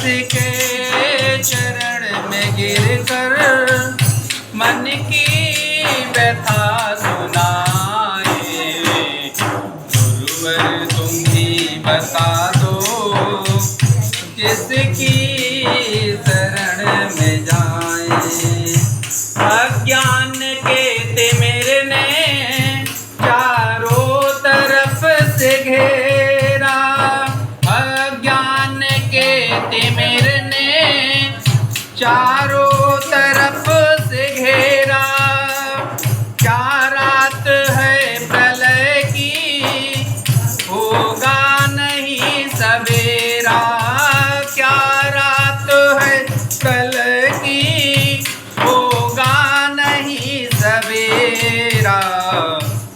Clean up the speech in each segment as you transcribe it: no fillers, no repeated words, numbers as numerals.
किसके चरण में गिर कर मन की व्यथा सुनाए। गुरुवर तुम ही बता दो किसकी शरण में जाए। अज्ञान के तिमिर ने चारों तरफ से घेरा। अज्ञान के तिमिर ने चारों तरफ से घेरा। क्या रात है प्रलय की होगा नहीं सवेरा। क्या रात है प्रलय की होगा नहीं सवेरा।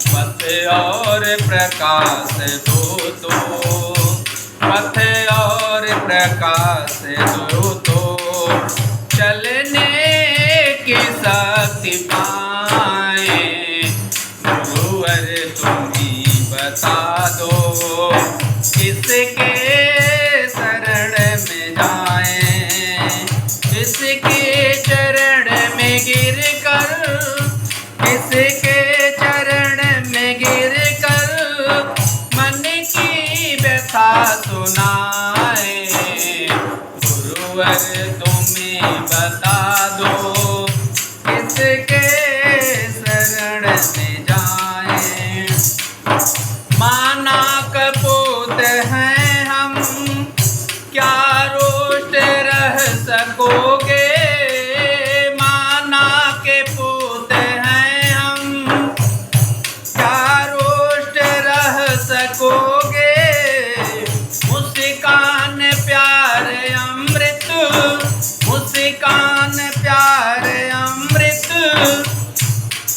पथ और प्रकाश दो तो, पथ और प्रकाश दो तो चलने की शक्ति पाए। गुरुवर तुम ही बता दो किसके शरण में जाएं। किसके चरण में गिर कर, किसके चरण में गिर कर मन की व्यथा सुनाए। गुरुवर तुम्हें बता दो किसके शरण में जाएं। माना कपूत हैं हम, क्या रोष्ट रह सकोगे। माना के पूत हैं हम, क्या रोष्ट रह सकोगे। मुस्कान प्यार अमृत, मुस्कान प्यार अमृत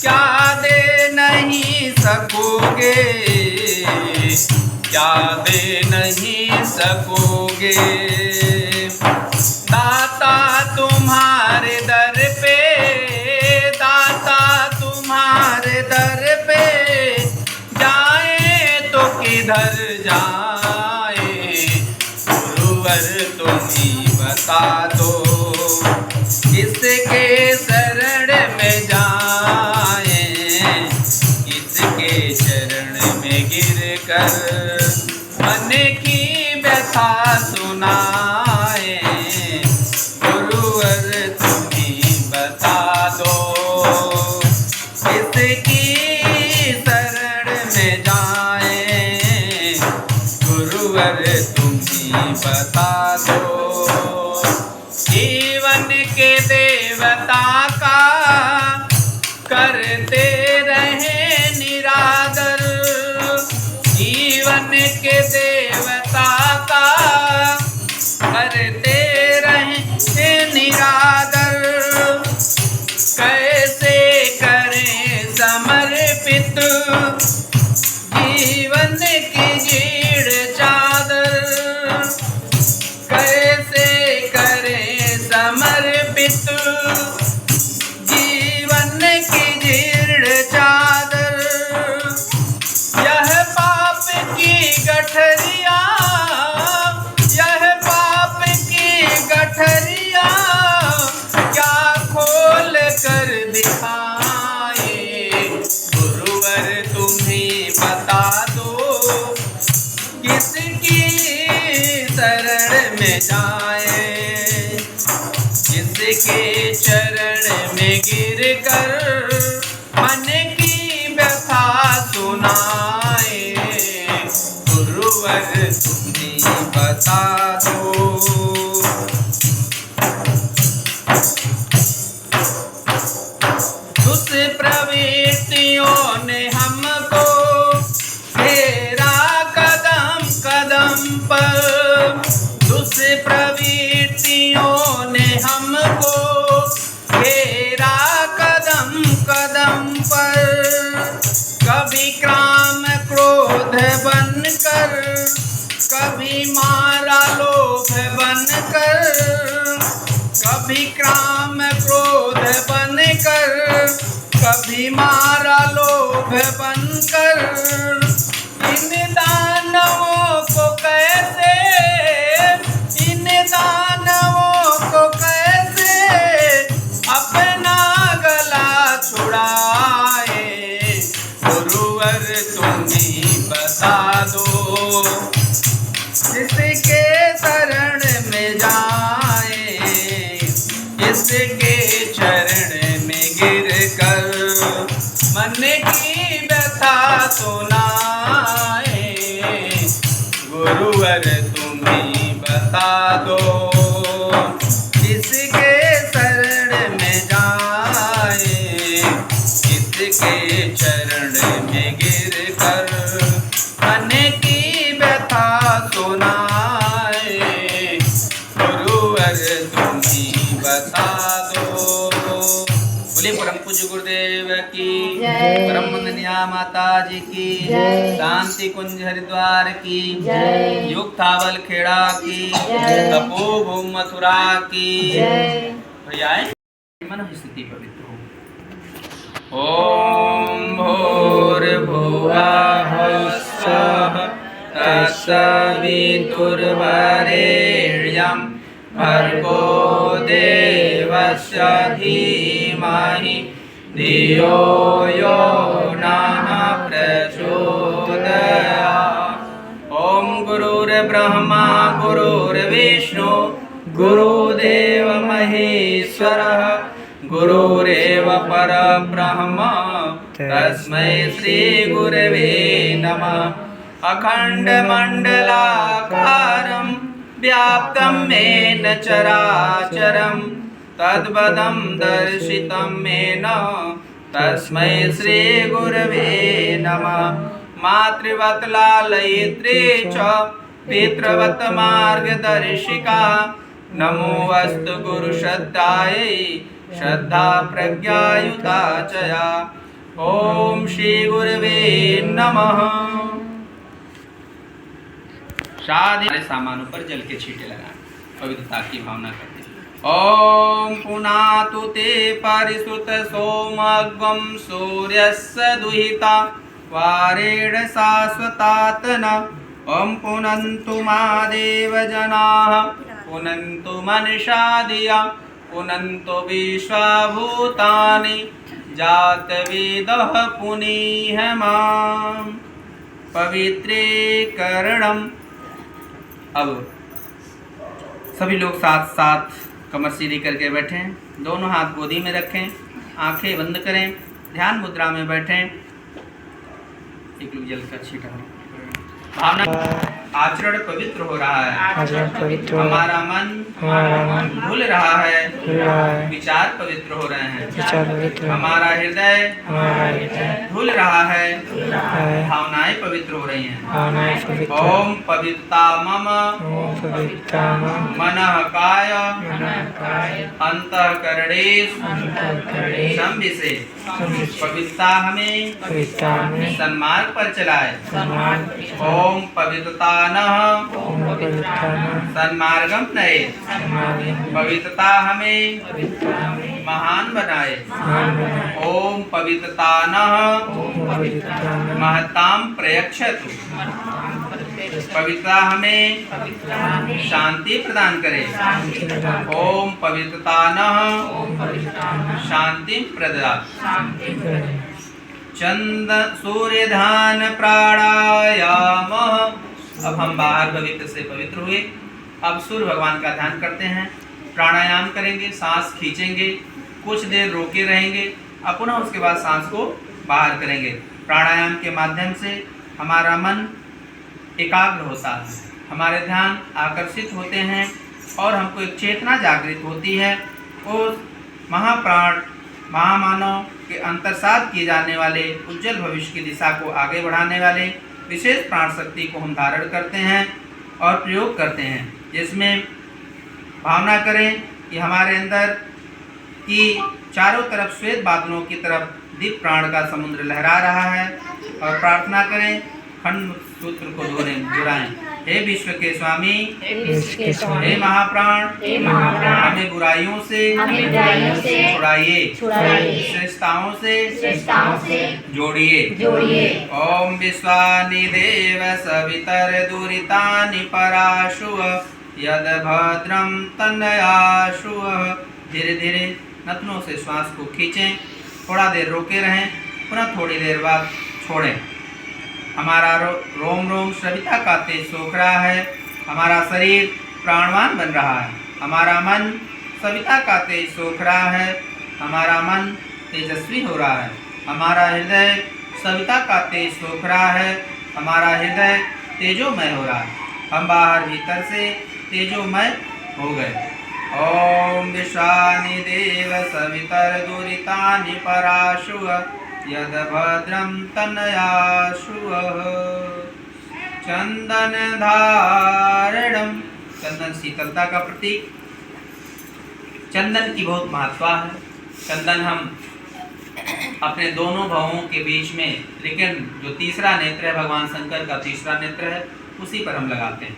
क्या दे नहीं सकोगे। क्या दे नहीं सकोगे। दाता तुम्हारे दर पे, दाता तुम्हारे दर पे जाए तो किधर जाए। गुरुवर तुम ही बता दो किसके शरण में जाए। किसके चरण में गिर कर मन की व्यथा सुनाए। गुरुवर तुम ही बता दो किसकी शरण में जाए। गुरुवर तुम ही बता दो। जीवन के देवता का करते रहे निरादर। जीवन के देवता का करते रहे निरादर। कैसे करें समर्पित जीवन की जीर्ण चादर। कैसे करें समर्पित जीवन की जीर्ण चादर। यह पाप की गठरिया, यह पाप की गठरिया क्या खोल कर दिखाए। गुरुवर तुम्हें बता दो किसकी शरण में जाए। किसके चरण में गिर कर मन की व्यथा सुनाए। गुरुवर तुम्हें बता दो। दुष्प्रवृत्तियों ने हमको घेरा कदम कदम पर। दुष्प्रवृत्तियों ने हमको घेरा कदम कदम पर। कभी काम क्रोध बनकर, कभी मारा लोभ बनकर। कभी काम क्रोध बनकर, कभी मारा लोभ बनकर। इन दानवों को कैसे, इन दान उसके चरण में गिर कर मन की व्यथा सुनाए। गुरुवर तुम्ही बता दो किसके शरण में जाए, किसके चरण में गिर कर मन की व्यथा सुनाए। गुरुवर तुम्ही बता दो। बोलिए परम पूज्य गुरुदेव की जय। परम वंदनीया माता जी की जय। शांति कुंज हरिद्वार की जय। युक्तावल खेड़ा की जय। तपोभूम मथुरा की जय। भैया मन स्थिति पवित्र हो। ओम भूर्भुवः स्वः तत्सवितुर्वरेण्यं भर्गो देवस्य धीमहि धियो यो नः प्रचोदयात्। ओम गुरुर्ब्रह्मा गुरुर्विष्णु गुरुदेव महेश्वरः गुरुरेव परब्रह्म तस्मै श्री गुरवे नमः। अखण्डमण्डलाकारं व्याप्तं येन चराचरं तद्पदं दर्शितं येन तस्मै श्री गुरवे नमः। मातृवत् लालयित्री च पितृवत् मार्गदर्शिका नमोऽस्तु गुरुश्रद्धायै श्रद्धा प्रज्ञायुता च या। ओम श्री गुरवे नमः। शादी सामानों पर जल के छींटे लगाएं, पवित्रता की भावना करते हैं। ओम पुनातु ते परिसुत सोमग्वं सूर्यस्य दुहिता वारेण शाश्वतात्न। ओम पुनन्तु मा देवजनाः पुनन्तु मनसा धिया पुनन्तु विश्वभूतानि जातवेदः पुनीह मां पवित्रीकरणम्। अब सभी लोग साथ साथ कमर सीधी करके बैठें, दोनों हाथ गोदी में रखें, आंखें बंद करें, ध्यान मुद्रा में बैठें। एक लोग जल का छींटा भावना आचरण पवित्र हो रहा है, आचरण पवित्र हो हमारा मन भूल रहा है, विचार पवित्र हो रहे हैं, विचार पवित्र हो हमारा हृदय भूल रहा है, भावनाएं पवित्र हो रही हैं। भावनाएं पवित्र ओम पवित्रता मम ओम पवित्रता मम मनः काय मनः काय अंतःकरणेषु अंतःकरणेषु संविशे। पवित्रता हमें पवित्रता में सन्मार्ग पर चलाए। सम्मान ओम पवित्रता नः ओम पवित्रता में सन्मार्गम नये। सम्मान पवित्रता हमें पवित्रता में महान बनाए। महान बनाए। ओम पवित्रता नः ओम पवित्रता में महताम प्रयच्छतु। पवित्रता हमें शांति प्रदान करे। शांति प्रदान करे। ओम पवित्रता नः ओम पवित्रता में शांति प्रदान। शांति करे। चंद सूर्य ध्यान प्राणायाम। अब हम बाहर पवित्र से पवित्र हुए, अब सूर्य भगवान का ध्यान करते हैं। प्राणायाम करेंगे, सांस खींचेंगे, कुछ देर रोके रहेंगे, अब पुनः उसके बाद सांस को बाहर करेंगे। प्राणायाम के माध्यम से हमारा मन एकाग्र होता है, हमारे ध्यान आकर्षित होते हैं और हमको एक चेतना जागृत होती है। उस महाप्राण महामानव के अंतर्सात किए जाने वाले उज्जवल भविष्य की दिशा को आगे बढ़ाने वाले विशेष प्राण शक्ति को हम धारण करते हैं और प्रयोग करते हैं, जिसमें भावना करें कि हमारे अंदर की चारों तरफ श्वेत बादलों की तरफ दीप प्राण का समुद्र लहरा रहा है। और प्रार्थना करें, खंड सूत्र को दोहराएं। हे विश्व के स्वामी, हे महाप्राण, हमें बुराइयों से छुड़ाइए, श्रेष्ठताओं से जोड़िए। ओम विश्वानि देव सवितर दुरितानि पराशुव यद भद्रम तनयाशु। धीरे धीरे नथनों से श्वास को खींचें, थोड़ा देर रोके रहें, पुनः थोड़ी देर बाद छोड़ें। हमारा रोम रोम सविता का तेज सोख रहा है, हमारा शरीर प्राणवान बन रहा है, हमारा मन सविता का तेज सोख रहा है, हमारा मन तेजस्वी हो रहा है। हमारा हृदय सविता का तेज सोख रहा है, हमारा हृदय तेजोमय हो रहा है। हम बाहर भीतर से तेजोमय हो गए। ओम विश्वानि देव सवितर दुरितानि पराशु यद भद्रम तनयाशु चंदन धारणम। चंदन शीतलता का प्रतीक। चंदन की बहुत महत्ता है। चंदन हम अपने दोनों भवों के बीच में, लेकिन जो तीसरा नेत्र है भगवान शंकर का तीसरा नेत्र है, उसी पर हम लगाते हैं।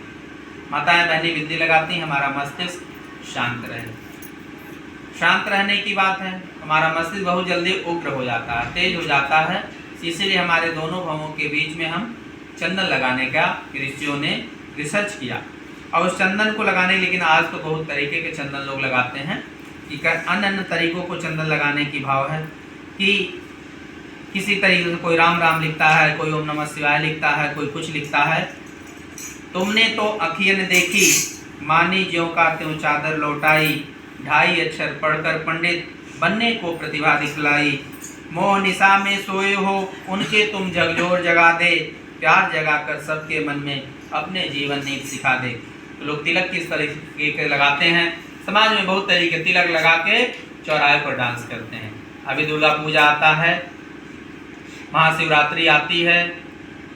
माताएं बहनें बिंदी लगाती हैं, हमारा मस्तिष्क शांत रहे। शांत रहने की बात है। हमारा मस्तिष्क बहुत जल्दी उग्र हो जाता है, तेज हो जाता है, इसीलिए हमारे दोनों भवों के बीच में हम चंदन लगाने का ऋषियों ने रिसर्च किया। और उस चंदन को लगाने, लेकिन आज तो बहुत तरीके के चंदन लोग लगाते हैं कि अन्य अन्य तरीकों को चंदन लगाने की भाव है कि किसी तरीके से कोई राम राम लिखता है, कोई ओम नमः शिवाय लिखता है, कोई कुछ लिखता है। तुमने तो अखियन देखी मानी ज्यों का त्यों चादर लौटाई, 2.5 अक्षर पढ़कर पंडित बनने को प्रतिभा दिखलाई। मोह निशा में सोए हो उनके तुम जगजोर जगा दे, प्यार जगाकर सबके मन में अपने जीवन नीति सिखा दे। तो लोग तिलक किस तरीके के लगाते हैं, समाज में बहुत तरीके तिलक लगा के चौराहे पर डांस करते हैं। अभी दुर्गा पूजा आता है, महाशिवरात्रि आती है,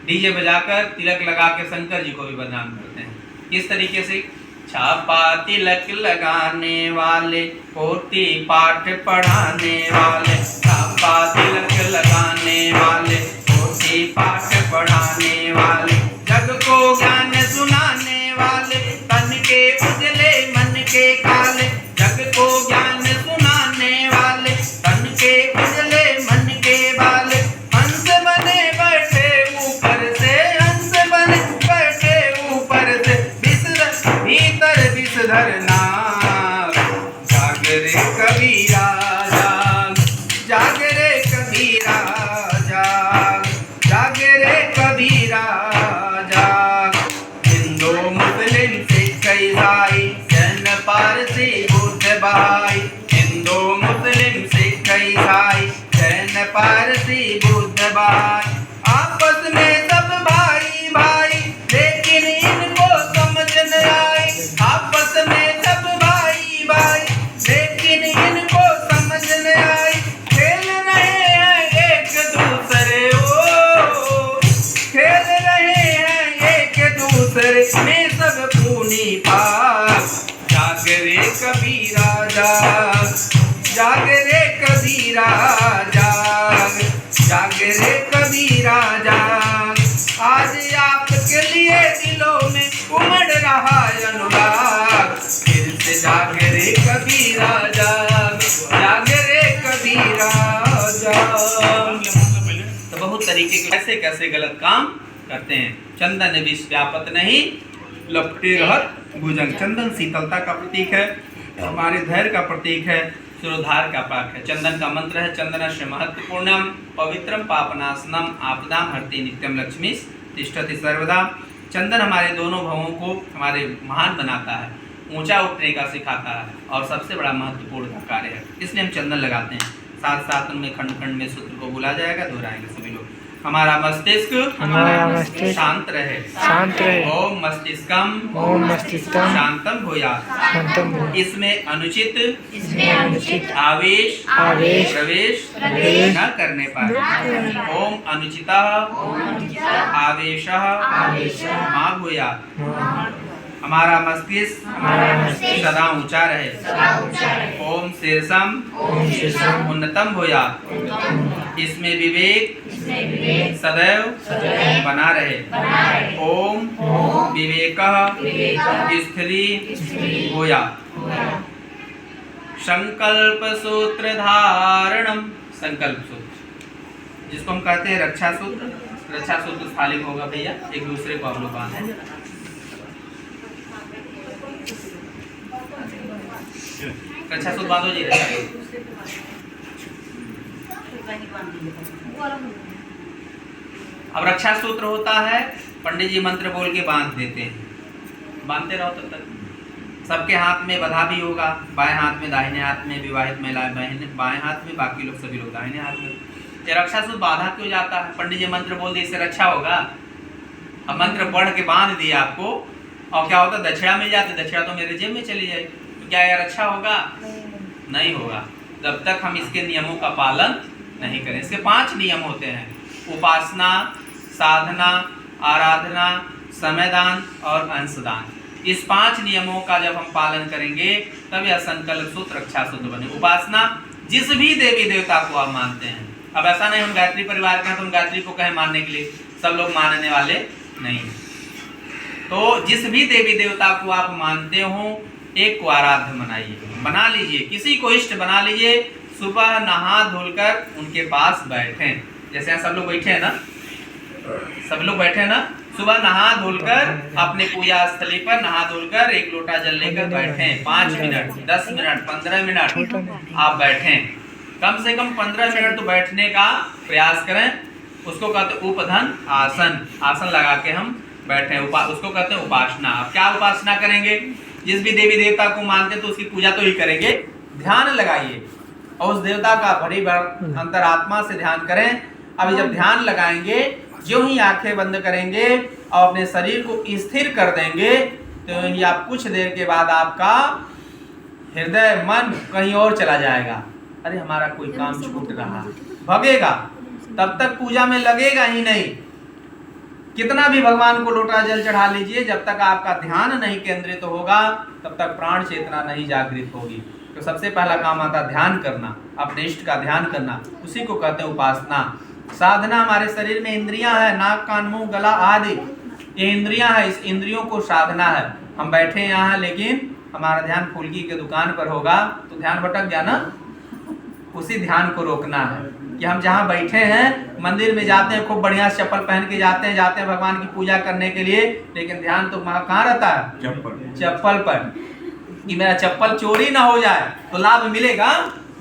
डीजे बजाकर तिलक लगा के शंकर जी को भी बदनाम करते हैं। किस तरीके से? छापा तिलक लगाने वाले, पोथी पाठ पढ़ाने वाले, छापा तिलक लगाने वाले, पोथी पाठ पढ़ाने वाले, जग को ज्ञान सुनाने वाले, तन के उजले मन के काले, जग को ज्ञान सुनाने वाले, तन के उजले मन के वाले, हंस बने बैठे ऊपर से, हंस बने बैठे ऊपर से, भीतर विषधरना। जाग रे कबीरा जाग, जाग रे कबीरा जाग, जाग रे कबीरा जाग। हिंदू मुस्लिम सिख ईसाई जैन पारसी बुद्ध भाई, हिंदू मुस्लिम सिख ईसाई जैन पारसी बुद्ध भाई, आपस में सब भाई भाई, लेकिन इनको समझ न आई। आपस में सब भाई भाई, लेकिन इनको समझ न आई। खेल रहे हैं एक दूसरे ओ, खेल रहे हैं एक दूसरे में सब खूनी पास। जाग रे कबीरा जाग, जाग रे कबीरा जाग, जाग रे कबीरा जाग। आज आपके लिए दिलों में उमड़ रहा अनुराग, फिर से जाग रे कबीरा जाग, जाग रे कबीरा जाग। तो बहुत तरीके के कैसे कैसे गलत काम करते हैं। चंदन विष व्यापत नहीं, लपटे रहत भुजंग। चंदन शीतलता का प्रतीक है, हमारे धैर्य का प्रतीक है, शिरोधार का पाक है। चंदन का मंत्र है चंदनस्य महत्वपूर्णम पवित्रम पापनाशनम आपदाम हरति नित्यम लक्ष्मी तिष्ठति सर्वदा। चंदन हमारे दोनों भवों को हमारे महान बनाता है, ऊंचा उठने का सिखाता है और सबसे बड़ा महत्वपूर्ण का कार्य है, इसलिए हम चंदन लगाते हैं। साथ साथ उनमें खंड खंड में सूत्र को बोला जाएगा, दोहराएंगे सभी लोग। हमारा मस्तिष्क शांत रहे, शांत रहे। ओम मस्तिष्कम, ओम मस्तिष्कम शांतम भूयात्। शांतम भूयात्। इसमें अनुचित आवेश प्रवेश न करने पर। ओम अनुचिता आवेश मा भूयात्। हमारा मस्तिष्क सदा ऊंचा रहे। ओम शीर्षम उन्नतम भूयात्। इसमें विवेक सदैव बना रहे। ओम विवेकः स्थिरी भूयात्। संकल्प सूत्र धारणम, संकल्प सूत्र जिसको हम कहते हैं रक्षा सूत्र। रक्षा सूत्र स्थालिक होगा भैया, एक दूसरे को आप लोग बांधें। रक्षा सूत्र बांधो जी। अब रक्षा सूत्र होता है, पंडित जी मंत्र बोल के बांध देते हैं, बांधते रहो तब तक। सबके हाथ में बधा भी होगा, बाएं हाथ में, दाहिने हाथ में विवाहित महिलाएं बाएं हाथ में, बाकी लोग सभी लोग दाहिने हाथ में। ये रक्षा सूत्र बाधा क्यों जाता है? पंडित जी मंत्र बोल दिए इससे रक्षा होगा, अब मंत्र पढ़ के बांध दिया आपको और क्या होता, दक्षिणा मिल जाती, दक्षिणा तो मेरे जेब में चली जाएगी, तो क्या यह रक्षा होगा? नहीं होगा, जब तक हम इसके नियमों का पालन नहीं करें। इसके 5 नियम होते हैं, उपासना, साधना, आराधना, समयदान और अंशदान। इस 5 नियमों का जब हम पालन करेंगे तब यह संकल्प सूत्र रक्षा सूत्र बने। उपासना, जिस भी देवी देवता को आप मानते हैं, अब ऐसा नहीं हम गायत्री परिवार के हैं तो हम गायत्री को कहें मानने के लिए, सब लोग मानने वाले नहीं। तो जिस भी देवी देवता को आप मानते हो, एक को आराध्य बनाइए, बना लीजिए, किसी को इष्ट बना लीजिए। सुबह नहा धुलकर उनके पास बैठें, जैसे यहाँ सब लोग बैठे हैं ना, सब लोग बैठे हैं ना, सुबह नहा धुलकर अपने पूजा स्थली पर नहा धुलकर 1 लोटा जल लेकर बैठें। 5 मिनट, 10 मिनट, 15 मिनट आप बैठें, कम से कम 15 मिनट तो बैठने का प्रयास करें। उसको कहते उपधन आसन, आसन लगा के हम बैठे, उसको कहते हैं उपासना। अब क्या उपासना करेंगे? जिस भी देवी देवता को मानते हैं तो उसकी पूजा तो ही करेंगे, ध्यान लगाइए और उस देवता का बड़ी अंतरात्मा से ध्यान करें। अभी जब ध्यान लगाएंगे, जो ही आंखें बंद करेंगे और अपने शरीर को स्थिर कर देंगे, तो या कुछ देर के बाद आपका हृदय मन कहीं और चला जाएगा, अरे हमारा कोई काम छूट रहा, भगेगा, तब तक पूजा में लगेगा ही नहीं। कितना भी भगवान को लोटा जल चढ़ा लीजिए, जब तक आपका ध्यान नहीं केंद्रित होगा तब तक प्राण चेतना नहीं जागृत होगी। तो सबसे पहला काम आता है ध्यान करना, अपने इष्ट का ध्यान करना, उसी को कहते हैं उपासना। साधना, हमारे शरीर में इंद्रियां हैं, नाक कान मुंह गला आदि, ये इंद्रियां हैं, इस इंद्रियों को साधना है। हम बैठे यहाँ लेकिन हमारा ध्यान फुल्की के दुकान पर होगा तो ध्यान भटक गया ना, उसी ध्यान को रोकना है कि हम जहाँ बैठे हैं, मंदिर में जाते हैं, खूब बढ़िया चप्पल पहन के जाते हैं भगवान की पूजा करने के लिए, लेकिन ध्यान तो कहाँ रहता है? चप्पल पर, कि मेरा चप्पल चोरी ना हो जाए, तो लाभ मिलेगा?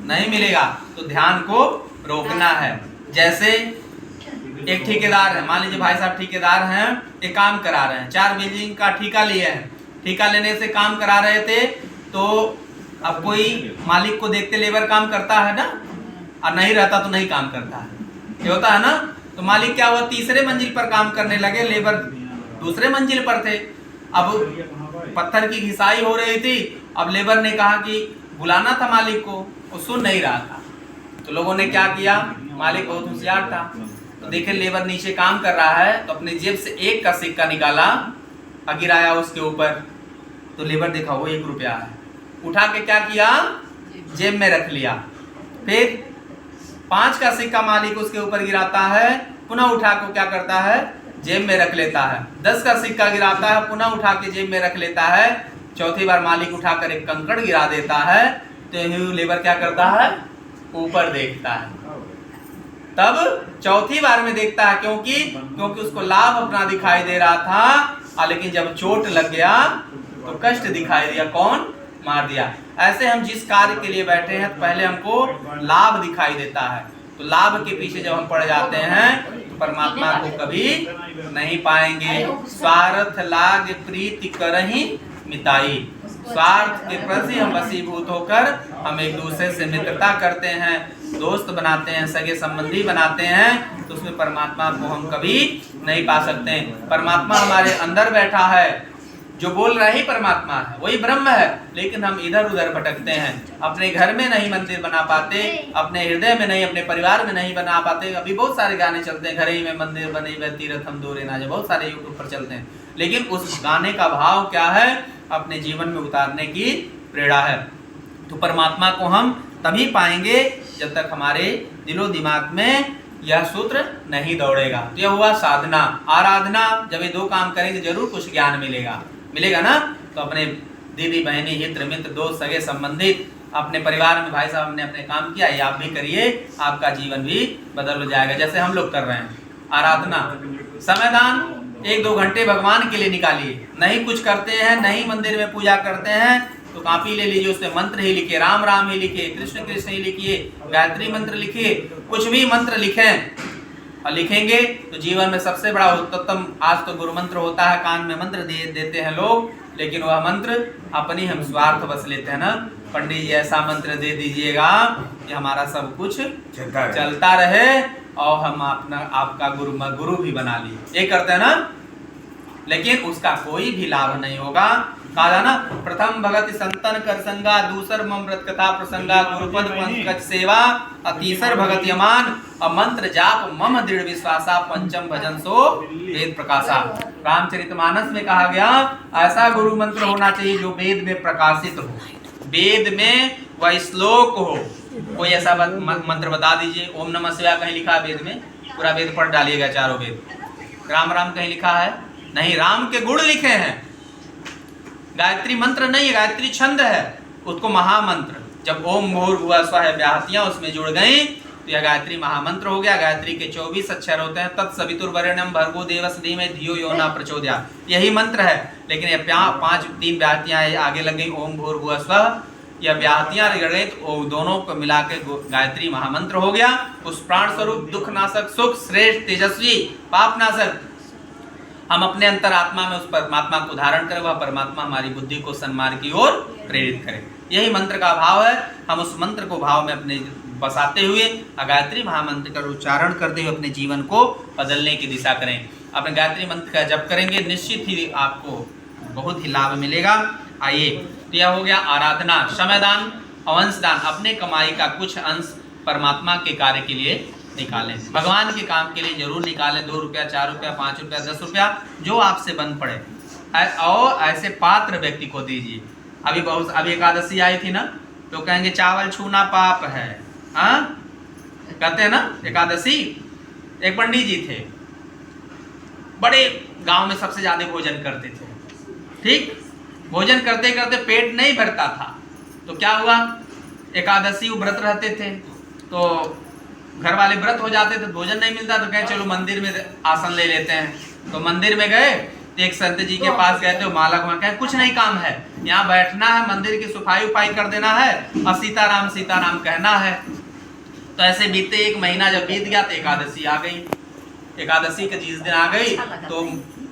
नहीं मिलेगा। तो ध्यान को रोकना है। जैसे एक ठेकेदार है, मान लीजिए भाई साहब ठेकेदार हैं, एक काम करा रहे हैं, 4 बिल्डिंग का ठेका लिए हैं, ठेका लेने से काम करा रहे थे, तो अब कोई मालिक को देखते लेबर काम करता है ना, और नहीं रहता तो नहीं काम करता है, ये होता है ना। तो मालिक क्या हुआ, 3रे मंजिल पर काम करने लगे, लेबर 2रे मंजिल पर थे। अब पत्थर की घिसाई हो रही थी, अब लेबर ने कहा कि बुलाना था मालिक को, वो सुन नहीं रहा था। तो लोगों ने क्या किया, मालिक बहुत होशियार था, तो देखे लेबर नीचे काम कर रहा है, तो अपने जेब से 1 का सिक्का निकाला और गिराया उसके ऊपर। तो लेबर देखा वो 1 रुपया है, उठा के क्या किया, जेब में रख लिया। फिर 5 का सिक्का मालिक उसके ऊपर गिराता है, पुनः उठा को क्या करता है, जेब में रख लेता है। 10 का सिक्का गिराता है, पुनः उठा के जेब में रख लेता है। चौथी बार मालिक उठाकर एक कंकड़ गिरा देता है, तो लेबर क्या करता है, ऊपर देखता है। तब चौथी बार में देखता है, क्योंकि उसको लाभ अपना दिखाई दे रहा था, लेकिन जब चोट लग गया तो कष्ट दिखाई दिया, कौन मार दिया। ऐसे हम जिस कार्य के लिए बैठे हैं, तो पहले हमको लाभ दिखाई देता है, तो लाभ के पीछे जब हम पड़ जाते हैं तो परमात्मा को कभी नहीं पाएंगे। स्वार्थ लाग प्रीति करहि मिताई, स्वार्थ के प्रति हम वशीभूत होकर हम एक दूसरे से मित्रता करते हैं, दोस्त बनाते हैं, सगे संबंधी बनाते हैं, तो उसमें परमात्मा को हम कभी नहीं पा सकते। परमात्मा हमारे अंदर बैठा है, जो बोल रहा ही परमात्मा है, वही ब्रह्म है, लेकिन हम इधर उधर भटकते हैं, अपने घर में नहीं मंदिर बना पाते, अपने हृदय में नहीं, अपने परिवार में नहीं बना पाते। अभी बहुत सारे गाने चलते हैं, घर ही में मंदिर बने वे तीर्थ हम दूरे ना जाए, बहुत सारे यूट्यूब पर चलते हैं, लेकिन उस गाने का भाव क्या है, अपने जीवन में उतारने की प्रेरणा है। तो परमात्मा को हम तभी पाएंगे जब तक हमारे दिलो दिमाग में यह सूत्र नहीं दौड़ेगा। तो यह हुआ साधना। आराधना, जब ये 2 काम करेंगे जरूर कुछ ज्ञान मिलेगा ना। तो अपने दीदी बहनी हित मित्र दोस्त सगे संबंधित अपने परिवार में, भाई साहब ने अपने काम किया, ये आप भी करिए, आपका जीवन भी बदल हो जाएगा, जैसे हम लोग कर रहे हैं। आराधना, समयदान 1-2 घंटे भगवान के लिए निकालिए। नहीं कुछ करते हैं, नहीं मंदिर में पूजा करते हैं, तो कॉपी ले लीजिए, उसमें मंत्र ही लिखिए, राम राम ही लिखिए, कृष्ण कृष्ण ही लिखिए, गायत्री मंत्र लिखिए, कुछ भी मंत्र लिखें और लिखेंगे तो जीवन में सबसे बड़ा उत्तम। आज तो गुरु मंत्र होता है, कान में मंत्र देते हैं लोग, लेकिन वह मंत्र अपनी हम स्वार्थ बस लेते हैं ना। पंडित जी ऐसा मंत्र दे दीजिएगा कि हमारा सब कुछ चलता रहे और हम अपना आपका गुरु भी बना लिए, ये करते हैं ना, लेकिन उसका कोई भी लाभ नहीं होगा। कहा ना, प्रथम भगत संतन कर संगा, दूसर मम व्रत कथा प्रसंगा, गुरुपद पंकज सेवा, तीसर भगत यमान, मंत्र जाप मम दृढ़ विश्वासा, पंचम भजन सो वेद प्रकाशा। रामचरितमानस में कहा गया ऐसा गुरु मंत्र होना चाहिए जो वेद में प्रकाशित हो, वेद में वह श्लोक हो। कोई ऐसा मंत्र बता दीजिए। ओम नमः शिवाय कहीं लिखा है वेद में? पूरा वेद पढ़ डालिएगा, चारों वेद। राम राम कहीं लिखा है? नहीं, राम के गुण लिखे हैं। गायत्री मंत्र नहीं है, गायत्री छंद है, उसको महामंत्र। जब ओम भूर्भुवः स्वः व्याहतियां उसमें जुड़ गई तो यह गायत्री महामंत्र हो गया। गायत्री के 24 अक्षर होते हैं। तत्सवितुर्वरेण्यम भर्गो देवस्य धीमहि धियो यो न प्रचोदयात्, यही मंत्र है। लेकिन ये 3 व्याहतियां आगे लग गई, ओम भूर्भुवः स्वः, यह व्याहतियां लग गई तो दोनों को मिला के गायत्री महामंत्र हो गया। उस प्राण स्वरूप दुख नाशक, सुख श्रेष्ठ, तेजस्वी, पाप नाशक हम अपने अंतरात्मा में उस परमात्मा को धारण करें, वह परमात्मा हमारी बुद्धि को सन्मार्ग की ओर प्रेरित करे। यही मंत्र का भाव है। हम उस मंत्र को भाव में अपने बसाते हुए गायत्री महामंत्र का उच्चारण करते हुए अपने जीवन को बदलने की दिशा करें। अपने गायत्री मंत्र का जप करेंगे, निश्चित ही आपको बहुत ही लाभ मिलेगा। आइए, तो यह हो गया आराधना, श्रमदान, अवंश दान। अपने कमाई का कुछ अंश परमात्मा के कार्य के लिए निकालें, भगवान के काम के लिए जरूर निकालें। 2 रुपया, 4 रुपया, 5 रुपया, 10 रुपया, जो आपसे बन पड़े, और ऐसे पात्र व्यक्ति को दीजिए। अभी एकादशी आई थी ना, तो कहेंगे चावल छूना पाप है, हाँ कहते हैं ना एकादशी। एक पंडित जी थे, बड़े गांव में सबसे ज्यादा भोजन करते थे। ठीक, भोजन करते करते पेट नहीं भरता था, तो क्या हुआ, एकादशी वो व्रत रहते थे, तो घर वाले व्रत हो जाते थे, भोजन नहीं मिलता, तो कहे चलो मंदिर में आसन ले लेते हैं। तो मंदिर में गए, एक संत जी के पास गए थे, माला घुमा, कहे कुछ नहीं काम है, यहाँ बैठना है, मंदिर की सफाई उफाई कर देना है और सीताराम कहना है। तो ऐसे बीते 1 महीना जब बीत गया तो एकादशी आ गई। एकादशी के जिस दिन आ गई तो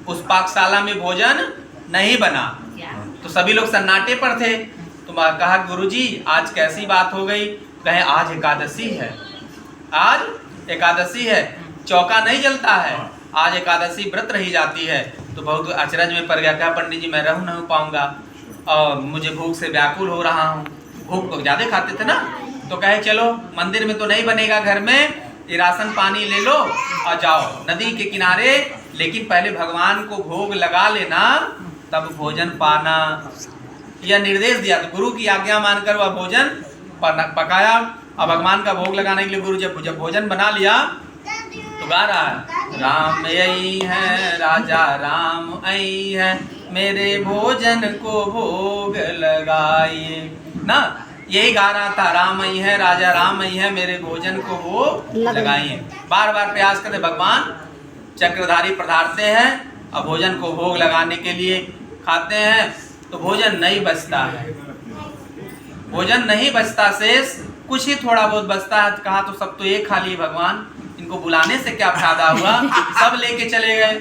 उस पाकशाला में भोजन नहीं बना, तो सभी लोग सन्नाटे पर थे। तो कहा गुरुजी आज कैसी बात हो गई? कहे आज एकादशी है, आज एकादशी है, चौका नहीं जलता है, आज एकादशी व्रत रही जाती है। तो बहुत अचरज में पड़ गया, कहा पंडित जी मैं रह नहीं पाऊंगा और मुझे भूख से व्याकुल हो रहा हूँ। भूख तो ज्यादा खाते थे ना, तो कहे चलो मंदिर में तो नहीं बनेगा, घर में ये राशन पानी ले लो और जाओ नदी के किनारे, लेकिन पहले भगवान को भोग लगा लेना तब भोजन पाना। यह निर्देश दिया, तो गुरु की आज्ञा मानकर वह भोजन पकाया। और भगवान का भोग लगाने के लिए गुरु जब भोजन बना लिया तो गा रहा है, राम आई है राजा राम आई है, मेरे भोजन को भोग लगाइए ना, यही गा रहा था, राम आई है राजा राम आई है, मेरे भोजन को भोग लगाइए। बार बार प्रयास करते, भगवान चक्रधारी पधारते हैं और भोजन को भोग लगाने के लिए खाते हैं, तो भोजन नहीं बचता है, भोजन नहीं बचता, शेष कुछ ही थोड़ा बहुत बचता है। कहा तो सब तो एक खा लिए भगवान, इनको बुलाने से क्या फायदा हुआ, सब लेके चले गए।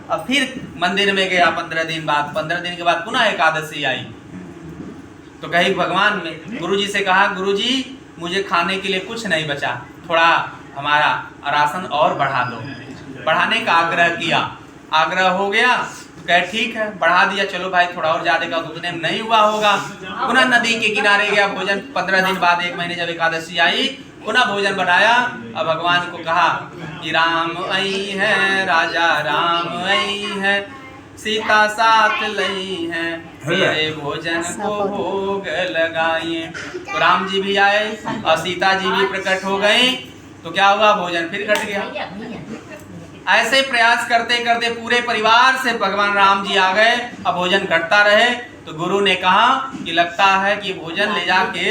अब फिर मंदिर में गया 15 दिन बाद, 15 दिन के बाद पुनः एकादशी आई, तो कही भगवान में गुरुजी से कहा, गुरुजी मुझे खाने के लिए कुछ नहीं बचा, थोड़ा हमारा राशन और बढ़ा दो। बढ़ाने का आग्रह किया, आग्रह हो गया, कहे ठीक है बढ़ा दिया, चलो भाई थोड़ा और ज्यादा का उतने नहीं हुआ होगा। पुनः नदी के किनारे गया, भोजन 15 दिन बाद 1 महीने जब एकादशी आई पुनः भोजन बनाया और भगवान को कहा कि राम आई है राजा राम आई है, सीता साथ लई है, मेरे भोजन को भोग लगाइए। तो राम जी भी आए और सीता जी भी प्रकट हो गई, तो क्या हुआ, भोजन फिर घट गया। ऐसे प्रयास करते करते पूरे परिवार से भगवान राम जी आ गए और भोजन घटता रहे। तो गुरु ने कहा कि लगता है कि भोजन ले जाके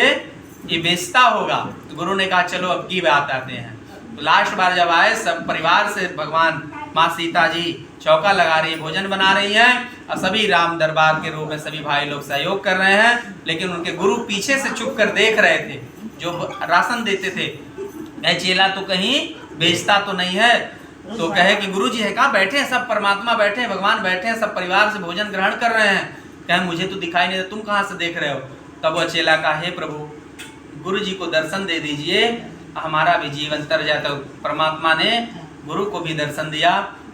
ये बेचता होगा, तो गुरु ने कहा चलो अब की बात आते हैं। तो लास्ट बार जब आए, सब परिवार से भगवान माँ सीता जी चौका लगा रही, भोजन बना रही हैं और सभी राम दरबार के रूप में सभी भाई लोग सहयोग कर रहे हैं, लेकिन उनके गुरु पीछे से चुप कर देख रहे थे, जो राशन देते थे, चेला तो कहीं बेचता तो नहीं है। तो कहे कि गुरु जी है कहाँ बैठे हैं, सब परमात्मा बैठे हैं, भगवान बैठे हैं, सब परिवार से भोजन ग्रहण कर रहे हैं। कहे मुझे तो दिखाई नहीं दे, तुम कहाँ से देख रहे हो। तब वह चेला कहा हे प्रभु गुरु जी को दर्शन दे दीजिए, हमारा भी जीवन तर जाता। तो परमात्मा ने गुरु को भी दर्शन दिया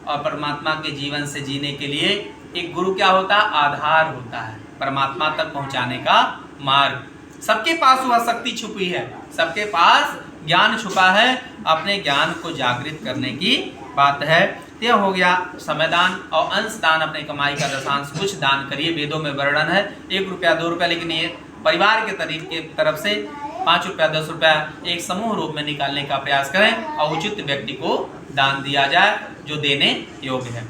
और परमात्मा के जीवन से जीने के लिए एक गुरु क्या होता है, आधार होता है, परमात्मा तक पहुंचाने का मार्ग। सबके पास वह शक्ति छुपी है, सबके पास ज्ञान छुपा है, अपने ज्ञान को जागृत करने की बात है। यह हो गया समयदान और अंश दान, अपने कमाई का दशांश कुछ दान करिए। वेदों में वर्णन है 1 रुपया 2 रुपया, लेकिन ये परिवार के तरफ से 5 रुपया 10 रुपया एक समूह रूप में निकालने का प्रयास करें और उचित व्यक्ति को दान दिया जाए जो देने योग्य है।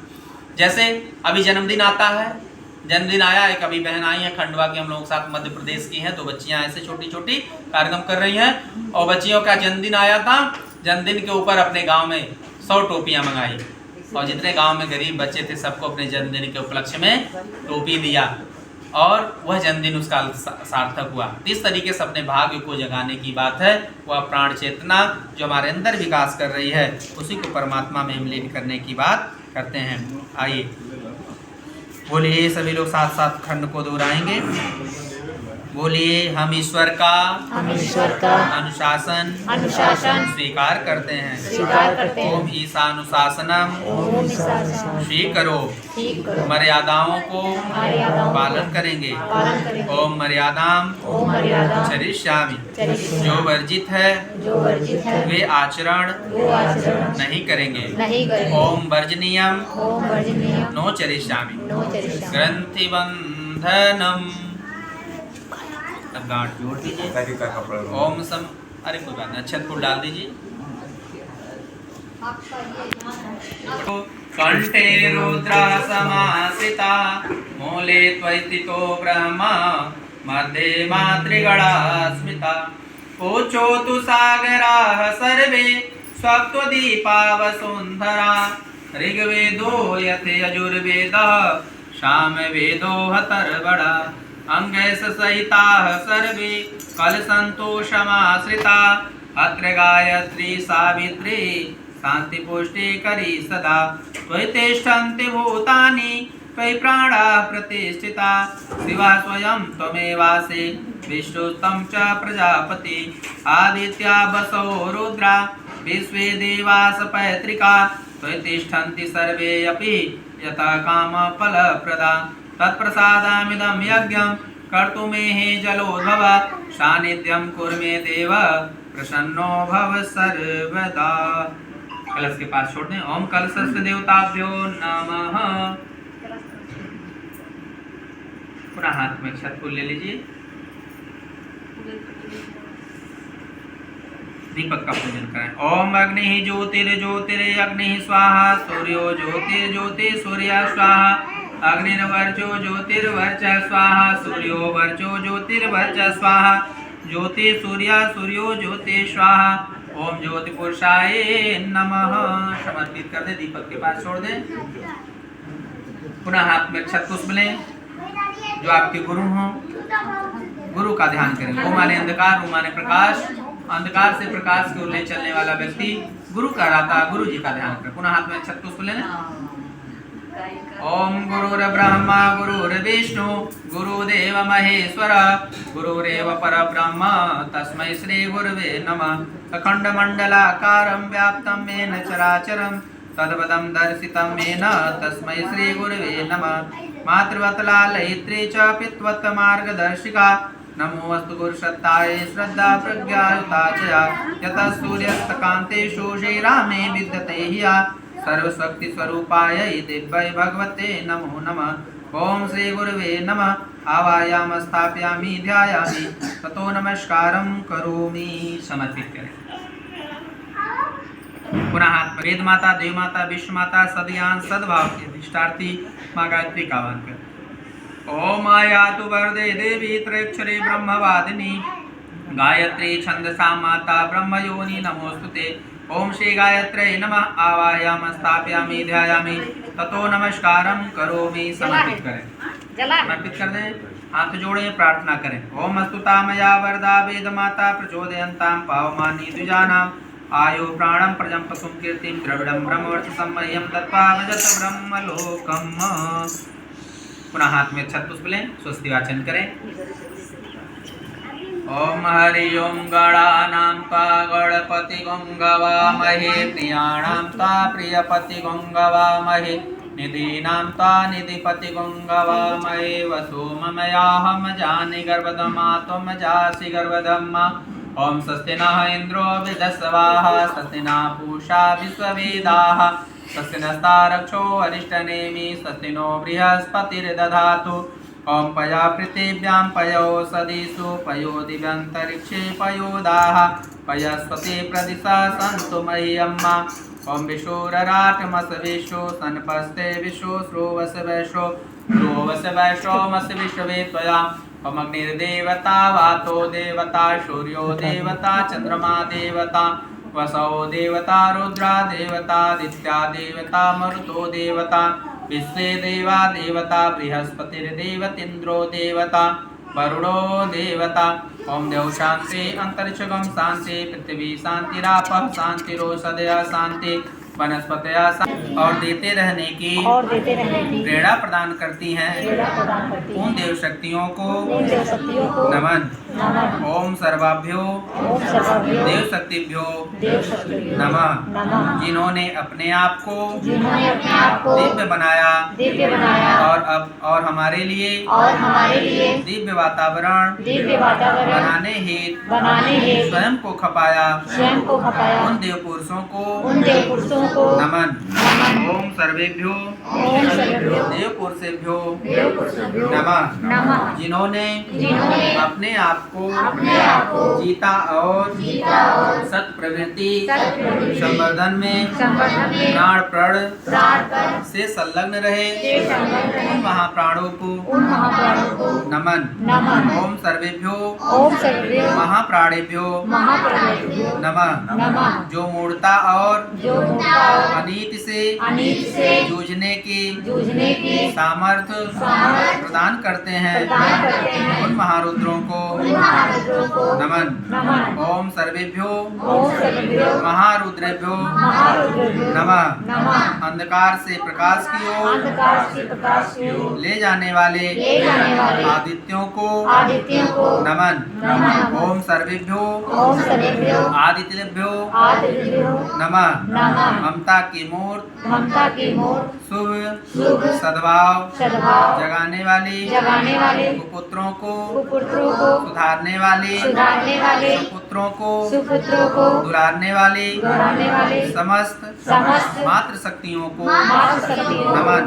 जैसे अभी जन्मदिन आता है, जन्मदिन आया, एक अभी बहन आई है खंडवा की, हम लोगों के साथ मध्य प्रदेश की हैं, तो बच्चियां ऐसे छोटी छोटी कार्यक्रम कर रही हैं और बच्चियों का जन्मदिन आया था। जन्मदिन के ऊपर अपने गांव में 100 टोपियां मंगाई और जितने गांव में गरीब बच्चे थे सबको अपने जन्मदिन के उपलक्ष्य में टोपी दिया और वह जन्मदिन उसका सार्थक हुआ। इस तरीके से अपने भाग्य को जगाने की बात है। वह प्राण चेतना जो हमारे अंदर विकास कर रही है उसी को परमात्मा में विलीन करने की बात करते हैं। आइए बोलिए सभी लोग साथ साथ खंड को दोहराएंगे। बोलिए हम ईश्वर का अनुशासन स्वीकार करते हैं। ओम ईशानुशासनम स्वीकरो, मर्यादाओं को पालन करेंगे। ओम मर्यादाम चरिष्यामि, जो वर्जित है वे आचरण नहीं करेंगे। ओम वर्जनीयम नो चरिष्यामि, ग्रंथि बंधनम, अब गांठ जोड़ दीजिए। ओम सम, अरे कोई बात नहीं, अक्षत फूल डाल दीजिए। कंठे रुद्रा समासिता, मूले त्वैतितो ब्रह्मा, मध्ये मातृगणा स्मिता। ऊचोतु सागराः सर्वे स्वत्वदीपा वसुन्धरा। ऋग्वेदो यजुर्वेदः, सामवेदो हतर्वणा। अंगैस सहिताः सर्वे कलसन्तोषमाश्रिता। अत्र गायत्री सावित्री शान्तिपुष्टिकरी सदा। त्वयि तिष्ठन्ति भूतानि त्वयि प्राणाः प्रतिष्ठिता। शिवा स्वयं त्वमेवासि विष्णुस्तं च प्रजापति। आदित्या वसो रुद्रा विश्वे देवास पैतृका। त्वयि तिष्ठन्ति सर्वे अपि यथा कामफलप्रदा। तत्प्रसादामिदं यज्ञं कर्तुमेहि जलोद्भव। सानिध्यं कुर्मे देव प्रसन्नो भव सर्वदा। कलश के पास छोड़ दें। ओम कलशस्य देवताभ्यो नमः। पुनः हाथ में अक्षत फूल ले लीजिए। दीपक का पूजन करें। ओम अग्नि ज्योतिर्ज्योतिरग्नि स्वाहा। सूर्यो ज्योतिर्ज्योति सूर्य स्वाहा। अग्निर्वर्चो ज्योतिर्वर्च स्वाहा। सूर्यो वर्चो ज्योतिर्वर्च स्वाहा। ज्योति सूर्य सूर्यो ज्योति स्वाहा। ओम ज्योति पुरुषाय नमः। समर्पित कर दे, दीपक के पास छोड़ दें। पुनः हाथ में अक्षत पुष्प लें। जो आपके गुरु हों, गुरु का ध्यान करें। ओम माने अंधकार, ओम माने प्रकाश। अंधकार से प्रकाश की ओर ले चलने वाला व्यक्ति गुरु कहलाता, गुरु जी का ध्यान करें। पुनः हाथ में अक्षत पुष्प लें। ओम गुरुर्ब्रह्मा गुरुर्विष्णु गुरुदेव महेश्वर गुरुरेव परब्रह्म तस्मै श्री गुरुवे नमः। अखंड मंडलाकारं व्याप्तं येन चराचरं तद्पदं दर्शितं येन तस्मै श्री गुरुवे नमः। मातृवत्लालयित्री च पितृवत् मार्गदर्शिका। नमोऽस्तु गुरुसत्तायै श्रद्धा प्रज्ञायुता च। यतः सूर्यस्तकान्तेषु श्रीरामे विद्यते ह्या। सर्वशक्ति स्वरूपाय दिव्यै भगवते नमो नमः। ओम श्री गुरुवे नमः। आवायाम स्थापयामि ध्यायामि ततो नमस्कारं करोमि। समर्पित करें। पुनः हाथ वेद माता, देव माता, विश्व माता, सदयान सद्भाव के अधिष्ठार्थी माँ गायत्री का आह्वान करें। ओम आयातु वरदे देवी त्रयक्षरे ब्रह्मवादिनी। गायत्री छंदसा माता ब्रह्मयोनि नमोस्तुते। ओम श्री गायत्रे नमः। आवाहयाम स्थापयामि ध्यायामि ततो नमस्कारं करोमि। समर्पित करें। समर्पित कर दें। हाथ जोड़े, प्रार्थना करें। ओम अस्तुता मया वरदा वेद माता प्रचोदयन्तां पावमानि द्विजानां। आयु प्राणं प्रजं पशुं कीर्तिं द्रविडं ब्रह्मवर्चसं मह्यं दत्त्वा भजत ब्रह्मलोकम्। पुनः हाथ में अक्षत पुष्प लें, स्वस्ति वाचन करें। ओम हरि ओम गणानां का गणपति गंगवामहे, प्रियाणां ता प्रियपति गंगवामहे, निधीनां ता निधिपति गंगवामहे। वसो ममयाहं जानि गर्भधमा त्वं जासि गर्भधमा। ओम स्वस्ति नः इंद्रो विदस्वाः, स्वस्ति नः पूषा विश्ववेदाः, स्वस्ति नस्तारक्षो अरिष्टनेमि, स्वस्ति नो बृहस्पतिर्दधातु। ओम पया पृथिव्यां पयो सदिषु पयो दिव्यन्तरिक्षे पयोदाः, पयस्पति प्रदिशा सन्तु मह्यम्मा। ओम विशोरराटमस विशो सन्पस्ते विशो श्रोवस वैशो श्रोवस वैशोमस विश्ववे त्वया। ओम अग्निर्देवता वातो देवता सूर्यो देवता चंद्रमा देवता वसो देवता रुद्रा देवता दित्या देवता मरुतो देवता विश्वे देवा देवता बृहस्पतिर्देवतीन्द्रो देवता वरुणो देवता। ओम देव शांति अंतरिक्षगम शांति पृथ्वी शांतिरापः शांतिरोषधया शांति वनस्पतया शांति और देते रहने की प्रेरणा प्रदान करती हैं उन देव शक्तियों को नमन। ओम सर्वाभ्यो देव शक्तिभ्यो नमः, जिन्होंने अपने आप को दिव्य बनाया और हमारे लिए दिव्य वातावरण बनाने हेतु स्वयं को खपाया उन देव पुरुषों को नमन। ओम सर्वेभ्यो देव पुरुषेभ्यो नमः, जिन्होंने अपने आप को जीता और सत प्रवृत्ति संवर्धन में प्राण प्रण से संलग्न रहे उन महाप्राणों को नमन। ओम सर्वेभ्यो महाप्राणेभ्यो नमः, जो मूर्ता और अनीति से जूझने की सामर्थ्य प्रदान करते हैं उन महारुद्रों को नमन। ओम सर्वेभ्यो महारुद्रेभ्यो नमः, अंधकार से प्रकाश की ओर ले जाने वाले आदित्यों को नमन। ओम सर्वेभ्यो आदित्यभ्यो नमः, ममता की मूर्त शुभ सद्भाव जगाने वाली कुपुत्रों को सुधारने वाली सुपुत्रों को दुलारने वाली समस्त मातृ शक्तियों को नमन।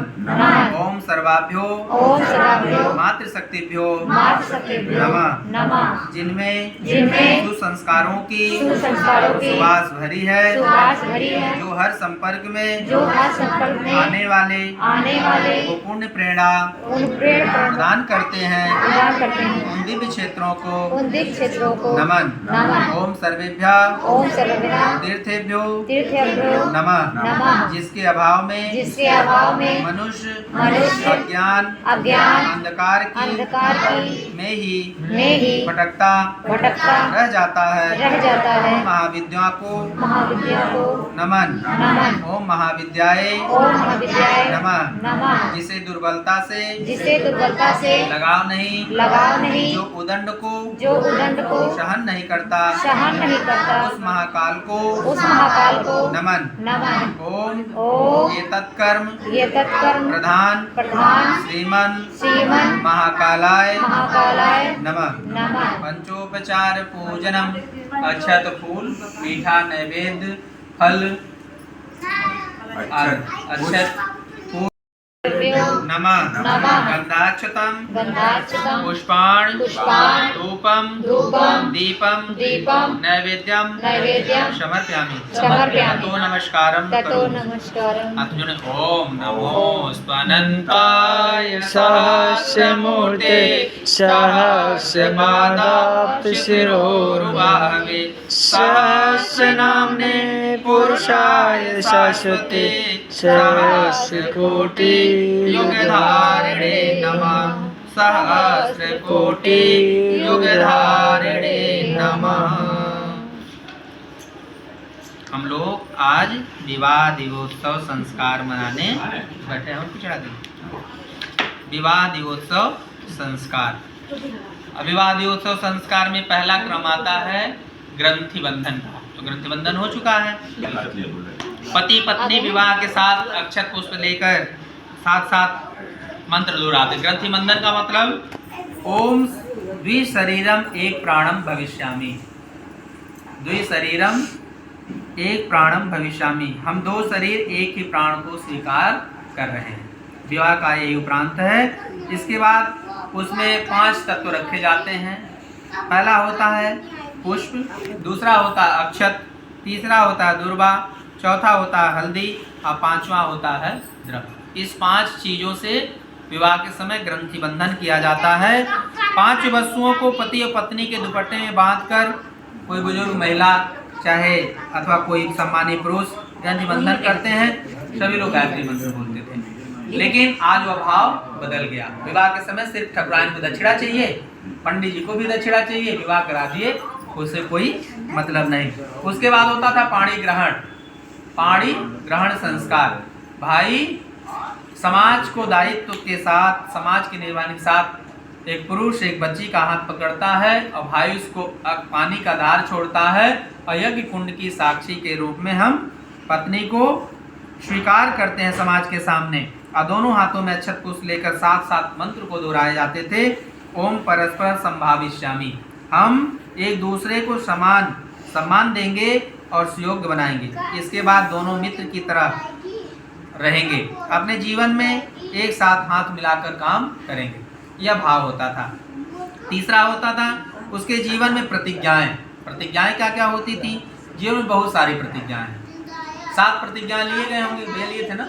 ओम सर्वाभ्यो मातृ शक्तिभ्यो नमः, जिनमें सुसंस्कारों की सुवास भरी है, जो हर संपर्क में आने वाले को पुण्य प्रेरणा प्रदान करते हैं उन दिव्य क्षेत्रों को नमन। ओम सर्वेभ्यः तीर्थेभ्यो नमः, जिसके अभाव में मनुष्य अज्ञान अंधकार की में ही भटकता रह जाता है। महाविद्या को नमन। ओम महाविद्याय नमः, जिसे दुर्बलता से लगाव नहीं, जो उदंड को सहन नहीं करता उस महाकाल को नमन। ओम ये तत्कर्म प्रधान श्रीमन महाकालाय नमः। पंचोपचार पूजनम अक्षत फूल मीठा नैवेद्य फल अक्षत फूल नमः। गंधाक्षतम पुष्पाण धूपम दीपम नैवेद्यम समर्पयामि। तो नमस्कारम करोमि। ओम नमो स्पनन्ताय सहस्रमूर्ते सहस्रपादाब्ज शिरोरुबाहवे सहस्रनाम्ने पुरुषाय शाश्वते सहस्रकोटि युगधारिणे नमः। सहस्रकोटि युगधारिणे नमः। आज विवाह दिवोत्सव संस्कार मनाने बैठे हैं। पिछड़ा दिन विवाह दिवोत्सव संस्कार। विवाह दिवोत्सव संस्कार में पहला क्रम आता है ग्रंथि बंधन का। तो ग्रंथि बंधन हो चुका है। पति पत्नी विवाह के साथ अक्षत पुष्प लेकर साथ साथ मंत्र दोहराते। ग्रंथि बंधन का मतलब ओम द्विशरीरम एक प्राणम भविष्यामि। द्विशरीरम एक प्राणम भविष्यामि। हम दो शरीर एक ही प्राण को स्वीकार कर रहे हैं। विवाह का यही उपरांत है। इसके बाद उसमें 5 तत्व रखे जाते हैं। पहला होता है पुष्प, दूसरा होता है अक्षत, तीसरा होता है दुर्वा, चौथा होता है हल्दी और 5वां होता है द्रव्य। इस 5 चीज़ों से विवाह के समय ग्रंथि बंधन किया जाता है। 5 वस्तुओं को पति और पत्नी के दुपट्टे में बांधकर कोई बुजुर्ग महिला चाहे अथवा कोई सम्मानित पुरुष ग्रंथि बंधन करते हैं। सभी लोग गायत्री मंत्र बोलते थे, लेकिन आज वह भाव बदल गया। विवाह के समय सिर्फ ठाकुराइन को दक्षिणा चाहिए, पंडित जी को भी दक्षिणा चाहिए, विवाह करा दिए, उससे कोई मतलब नहीं। उसके बाद होता था पाणी ग्रहण। पाणी ग्रहण संस्कार। भाई समाज को दायित्व के साथ, समाज के निर्माण के साथ एक पुरुष एक बच्ची का हाथ पकड़ता है और भाई उसको पानी का धार छोड़ता है और यज्ञ कुंड की साक्षी के रूप में हम पत्नी को स्वीकार करते हैं समाज के सामने। और दोनों हाथों में अक्षत पुष्प लेकर साथ साथ मंत्र को दोहराए जाते थे। ओम परस्पर संभाविष्यामि। हम एक दूसरे को सम्मान देंगे और सुयोग्य बनाएंगे। इसके बाद दोनों मित्र की तरह रहेंगे, अपने जीवन में एक साथ हाथ मिलाकर काम करेंगे। यह भाव होता था। तीसरा होता था उसके जीवन में प्रतिज्ञाएं। प्रतिज्ञाएं क्या क्या होती थी? जीवन में बहुत सारी प्रतिज्ञाएं। 7 प्रतिज्ञाएं लिए गए होंगे, ले लिए थे ना,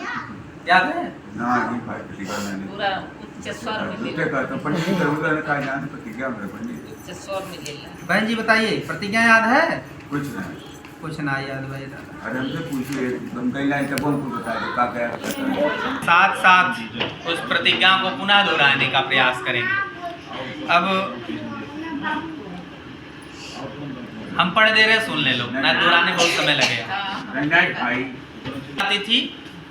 याद है? पूरा उच्च स्वर में बहन जी बताइए, प्रतिज्ञा याद है? कुछ ना याद भाई दादा। अरे हमसे पूछिए, तुम कहीं लाइन तक हमको बता दो क्या क्या। साथ साथ उस प्रतिज्ञा को पुनः दोहराने का प्रयास करेंगे। अब हम पढ़ दे रहे, सुन ले लो, ना दोहराने बहुत समय लगेगा। आती थी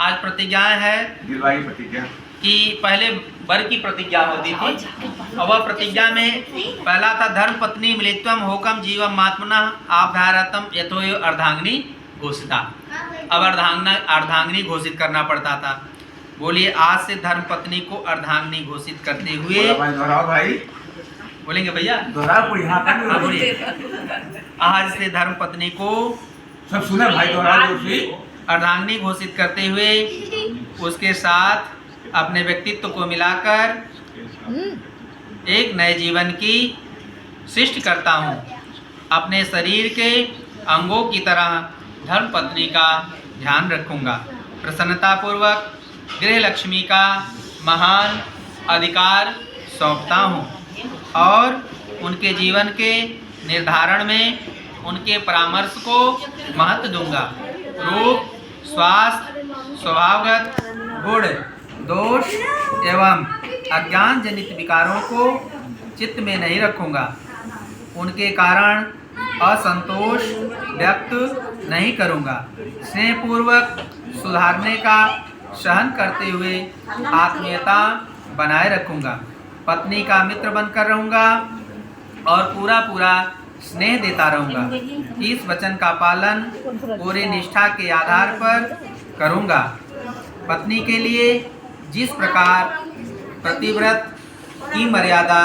आज प्रतिज्ञाएं है प्रतिज्ञा कि पहले वर की प्रतिज्ञा होती थी और वह प्रतिज्ञा में पहला था धर्म पत्नी मिलित्वम होकम जीवम मात्मना आभ्यारतम यथो अर्धांगिनी घोषिता। अब अर्धांगिनी घोषित करना पड़ता था। बोलिए, आज से धर्म पत्नी को अर्धांगिनी घोषित करते हुए भाई बोलेंगे भैया, बोलिए, आज से धर्म पत्नी को सब सुना भाई, अर्धांगिनी घोषित करते हुए उसके साथ अपने व्यक्तित्व को मिलाकर एक नए जीवन की सृष्टि करता हूँ। अपने शरीर के अंगों की तरह धर्म पत्नी का ध्यान रखूँगा। प्रसन्नतापूर्वक गृह लक्ष्मी का महान अधिकार सौंपता हूँ और उनके जीवन के निर्धारण में उनके परामर्श को महत्व दूंगा। रूप, स्वास्थ्य, स्वभावगत गुण, दोष एवं अज्ञान जनित विकारों को चित्त में नहीं रखूंगा। उनके कारण असंतोष व्यक्त नहीं करूंगा। स्नेहपूर्वक सुधारने का सहन करते हुए आत्मीयता बनाए रखूंगा। पत्नी का मित्र बनकर रहूंगा और पूरा स्नेह देता रहूंगा। इस वचन का पालन पूरी निष्ठा के आधार पर करूंगा। पत्नी के लिए जिस प्रकार प्रतिव्रत की मर्यादा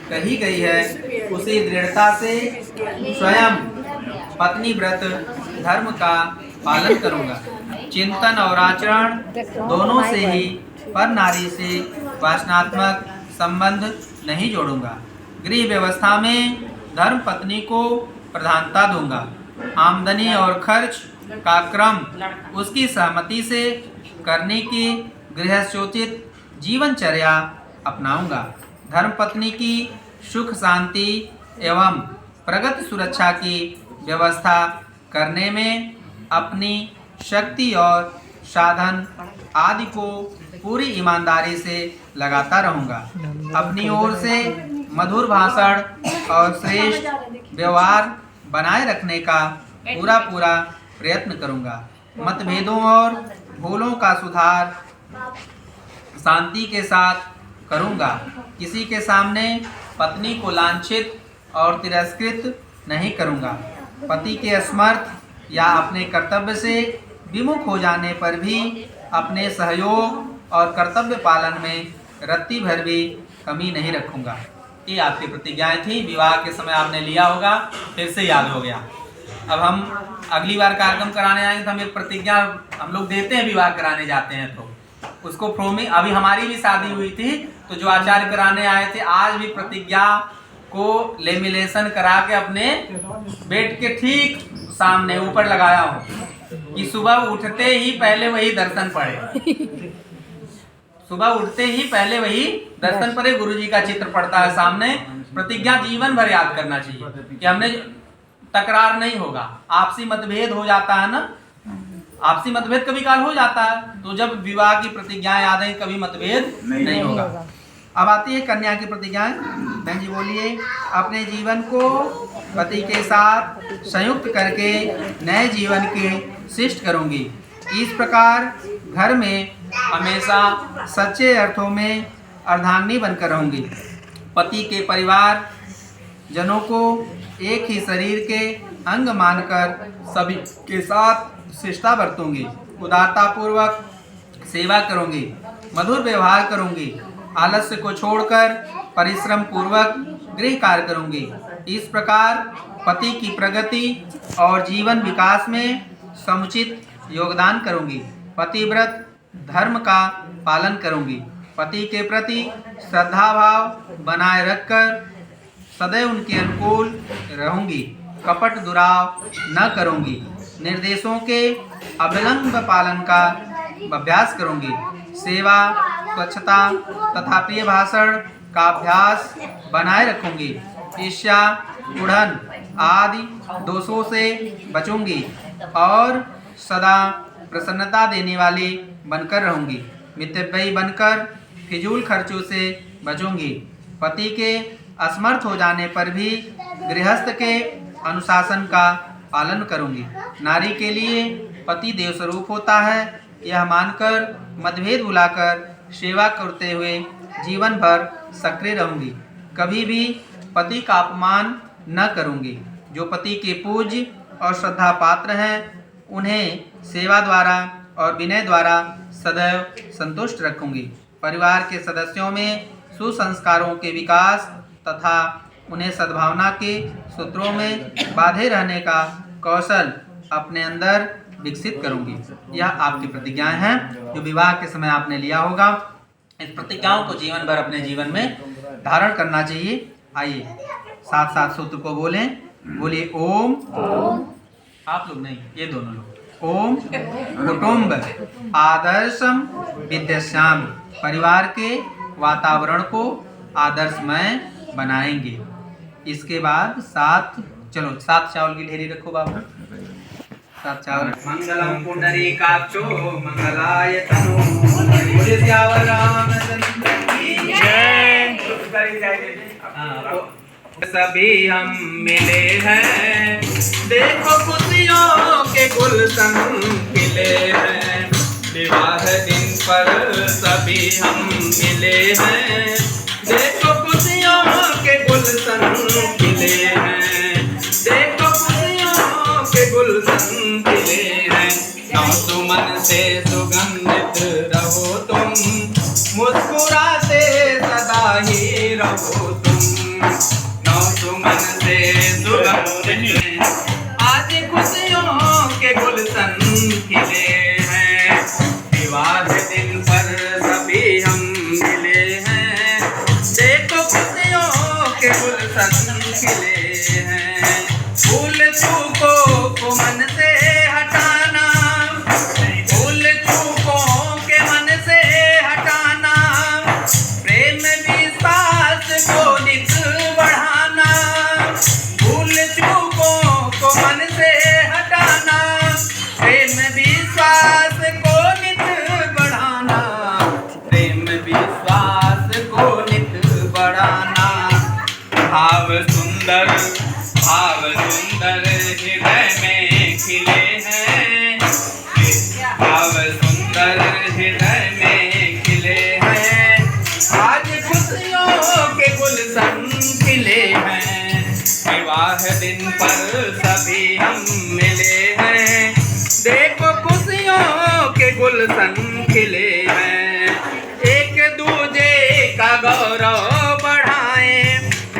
कही गई है, उसी दृढ़ता से स्वयं पत्नी व्रत धर्म का पालन करूंगा। चिंतन और आचरण दोनों से ही पर नारी से वासनात्मक संबंध नहीं जोड़ूंगा। गृह व्यवस्था में धर्म पत्नी को प्रधानता दूंगा। आमदनी और खर्च का क्रम उसकी सहमति से करने की गृहस्थोचित जीवनचर्या अपनाऊंगा। धर्मपत्नी की सुख शांति एवं प्रगति सुरक्षा की व्यवस्था करने में अपनी शक्ति और साधन आदि को पूरी ईमानदारी से लगाता रहूंगा। अपनी ओर से मधुर भाषण और श्रेष्ठ व्यवहार बनाए रखने का पूरा प्रयत्न करूंगा। मतभेदों और भूलों का सुधार शांति के साथ करूँगा। किसी के सामने पत्नी को लांछित और तिरस्कृत नहीं करूँगा। पति के असमर्थ या अपने कर्तव्य से विमुख हो जाने पर भी अपने सहयोग और कर्तव्य पालन में रत्ती भर भी कमी नहीं रखूँगा। ये आपकी प्रतिज्ञाएं थी, विवाह के समय आपने लिया होगा, फिर से याद हो गया। अब हम अगली बार कार्यक्रम कराने आएंगे तो हम एक प्रतिज्ञा हम लोग देते हैं, विवाह कराने जाते हैं तो उसको प्रोमी। अभी हमारी भी शादी हुई थी तो जो आचार्य कराने आए थे आज भी प्रतिज्ञा को लेमिनेशन करा के अपने बेड के ठीक सामने ऊपर लगाया हूँ कि सुबह उठते ही पहले वही दर्शन पड़े। सुबह उठते ही पहले वही दर्शन पड़े, गुरुजी का चित्र पड़ता है सामने। प्रतिज्ञा जीवन भर याद करना चाहिए कि हमने तकरार नहीं होगा। आपसी मतभेद हो जाता है ना, आपसी मतभेद कभी काल हो जाता है, तो जब विवाह की प्रतिज्ञाएं याद है कभी मतभेद नहीं होगा। अब आती है कन्या की प्रतिज्ञाएं। बहन जी बोलिए। अपने जीवन को पति के साथ संयुक्त करके नए जीवन के शिष्ट करूंगी। इस प्रकार घर में हमेशा सच्चे अर्थों में अर्धांगिनी बनकर रहूंगी। पति के परिवार जनों को एक ही शरीर के अंग मानकर सभी के साथ शिष्टता बरतूंगी। उदारता पूर्वक सेवा करूंगी, मधुर व्यवहार करूंगी। आलस्य को छोड़कर परिश्रम पूर्वक गृह कार्य करूंगी। इस प्रकार पति की प्रगति और जीवन विकास में समुचित योगदान करूंगी। पतिव्रत धर्म का पालन करूंगी। पति के प्रति श्रद्धा भाव बनाए रखकर सदैव उनके अनुकूल रहूंगी। कपट दुराव न करूंगी। निर्देशों के अविलंब पालन का अभ्यास करूंगी। सेवा, स्वच्छता तथा प्रिय भाषण का अभ्यास बनाए रखूंगी। ईर्ष्या, उड़न आदि दोषों से बचूंगी और सदा प्रसन्नता देने वाली बनकर रहूंगी। मितव्ययी बनकर फिजूल खर्चों से बचूंगी। पति के असमर्थ हो जाने पर भी गृहस्थ के अनुशासन का पालन करूंगी। नारी के लिए पति देव स्वरूप होता है, यह मानकर मतभेद भुलाकर सेवा करते हुए जीवन भर सक्रिय रहूंगी। कभी भी पति का अपमान न करूंगी। जो पति के पूज्य और श्रद्धा पात्र हैं उन्हें सेवा द्वारा और विनय द्वारा सदैव संतुष्ट रखूंगी। परिवार के सदस्यों में सुसंस्कारों के विकास तथा उन्हें सद्भावना के सूत्रों में बांधे रहने का कौशल अपने अंदर विकसित करूंगी। यह आपकी प्रतिज्ञाएं हैं जो विवाह के समय आपने लिया होगा। इस प्रतिज्ञाओं को जीवन भर अपने जीवन में धारण करना चाहिए। आइए साथ साथ सूत्र को बोलें। बोलिए ओम। आप लोग नहीं, ये दोनों लोग। ओम कुटुंब आदर्शम विद्याश्याम। परिवार के वातावरण को आदर्शमय बनाएंगे। इसके बाद सात चावल की ढेरी रखो बाबू। 7 चावल। मंगलम पुंडरीकाक्षो मंगलाय तनो बोले सियावर रामचंद्र की जय। सभी हम मिले हैं, देखो खुशियों के गुलशन खिले हैं। विवाह दिन पर सभी हम मिले हैं, देखो खुशियों के गुलशन खिले हैं। देखो खुशियों के गुलशन खिले हैं। नौ सुमन से सुगंधित रहो तुम, मुस्कुराते सदा ही रहो तुम। नौ सुमन से सुगंधित आज खुशियों के गुलशन खिले हैं। विवाह दिन पर सभी हम मिले हैं, देखो खुशियों के गुलशन खिले हैं। फूल चूकों को मन से हटाना, फूल चूकों के मन से हटाना। प्रेम विश्वास को नित बढ़ाना, फूल चूकों को मन से हटाना। प्रेम विश्वास को नित बढ़ाना, प्रेम विश्वास को नित बढ़ाना। भाव सुंदर हृदय में खिले हैं, हैं, विवाह दिन पर सभी हम मिले हैं। देखो खुशियों के गुलशन खिले हैं, एक दूजे का गौरव बढ़ाएं,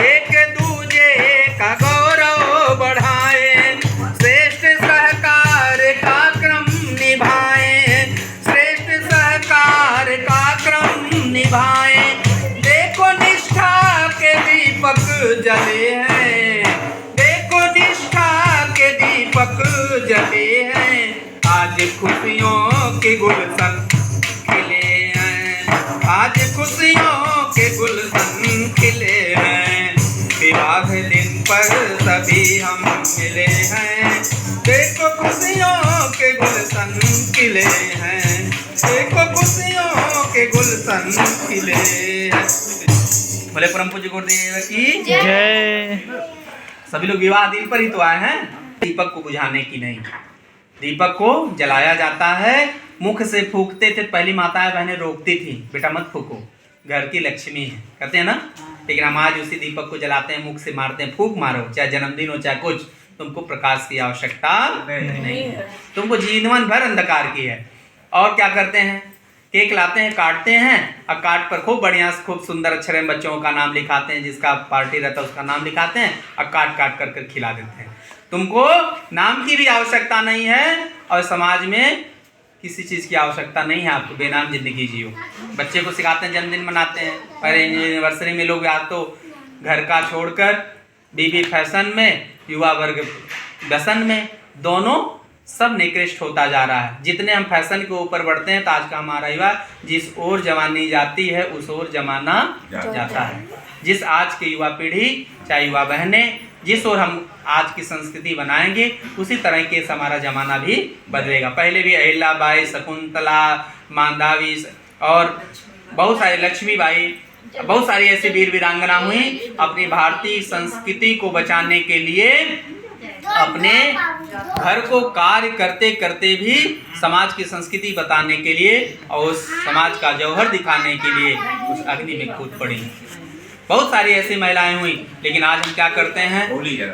एक दूजे का गौरव बढ़ाएं, श्रेष्ठ सहकार का क्रम निभाएं, श्रेष्ठ सहकार का क्रम निभाएं। देखो निष्ठा के दीपक जले हैं, देखो निष्ठा के दीपक जले हैं, आज खुशियों के गुलशन खिले हैं, आज खुशियों के गुलशन खिले हैं, विवाह दिन पर सभी हम मिले हैं। देखो खुशियों के गुलशन खिले हैं, देखो खुशियों के गुलशन खिले हैं। बोले परम पूज्य गुरुदेव की जय। सभी लोग विवाह दिन पर ही तो आए हैं, दीपक को बुझाने की नहीं। दीपक को जलाया जाता है, मुख से फूकते थे, पहली माताएं बहनें रोकती थी, बेटा मत फूको, घर की लक्ष्मी है, कहते हैं ना। लेकिन हम आज उसी दीपक को जलाते हैं, मुख से मारते हैं, फूक मारो, चाहे जन्मदिन हो चाहे कुछ, तुमको प्रकाश की आवश्यकता नहीं है, तुमको जीवन भर अंधकार की है। और क्या करते हैं, केक लाते हैं, काटते हैं, और काट पर खूब बढ़िया खूब सुंदर अक्षर में बच्चों का नाम लिखाते हैं, जिसका पार्टी रहता है उसका नाम लिखाते हैं, और काट काट कर कर खिला देते हैं। तुमको नाम की भी आवश्यकता नहीं है, और समाज में किसी चीज़ की आवश्यकता नहीं है, आपको बेनाम जिंदगी जियो। बच्चे को सिखाते हैं, जन्मदिन मनाते हैं, पर एनिवर्सरी में लोग या तो घर का छोड़कर बीबी फैशन में, युवा वर्ग व्यसन में, दोनों सब निकृष्ट होता जा रहा है। जितने हम फैशन के ऊपर बढ़ते हैं तो आज का हमारा युवा जिस ओर जवानी जाती है उस ओर जमाना जाता है। जिस आज की युवा पीढ़ी चाहे युवा बहनें जिस ओर हम आज की संस्कृति बनाएंगे उसी तरीके से हमारा जमाना भी बदलेगा। पहले भी अहिल्याबाई, शकुंतला, मांधावी और बहुत सारी लक्ष्मीबाई, बहुत सारी ऐसी वीर वीरांगना हुई, अपनी भारतीय संस्कृति को बचाने के लिए अपने घर को कार्य करते करते भी समाज की संस्कृति बताने के लिए और उस समाज का जौहर दिखाने के लिए उस अग्नि में कूद पड़ी। बहुत सारी ऐसी महिलाएं हुई, लेकिन आज हम क्या करते हैं, होली जला,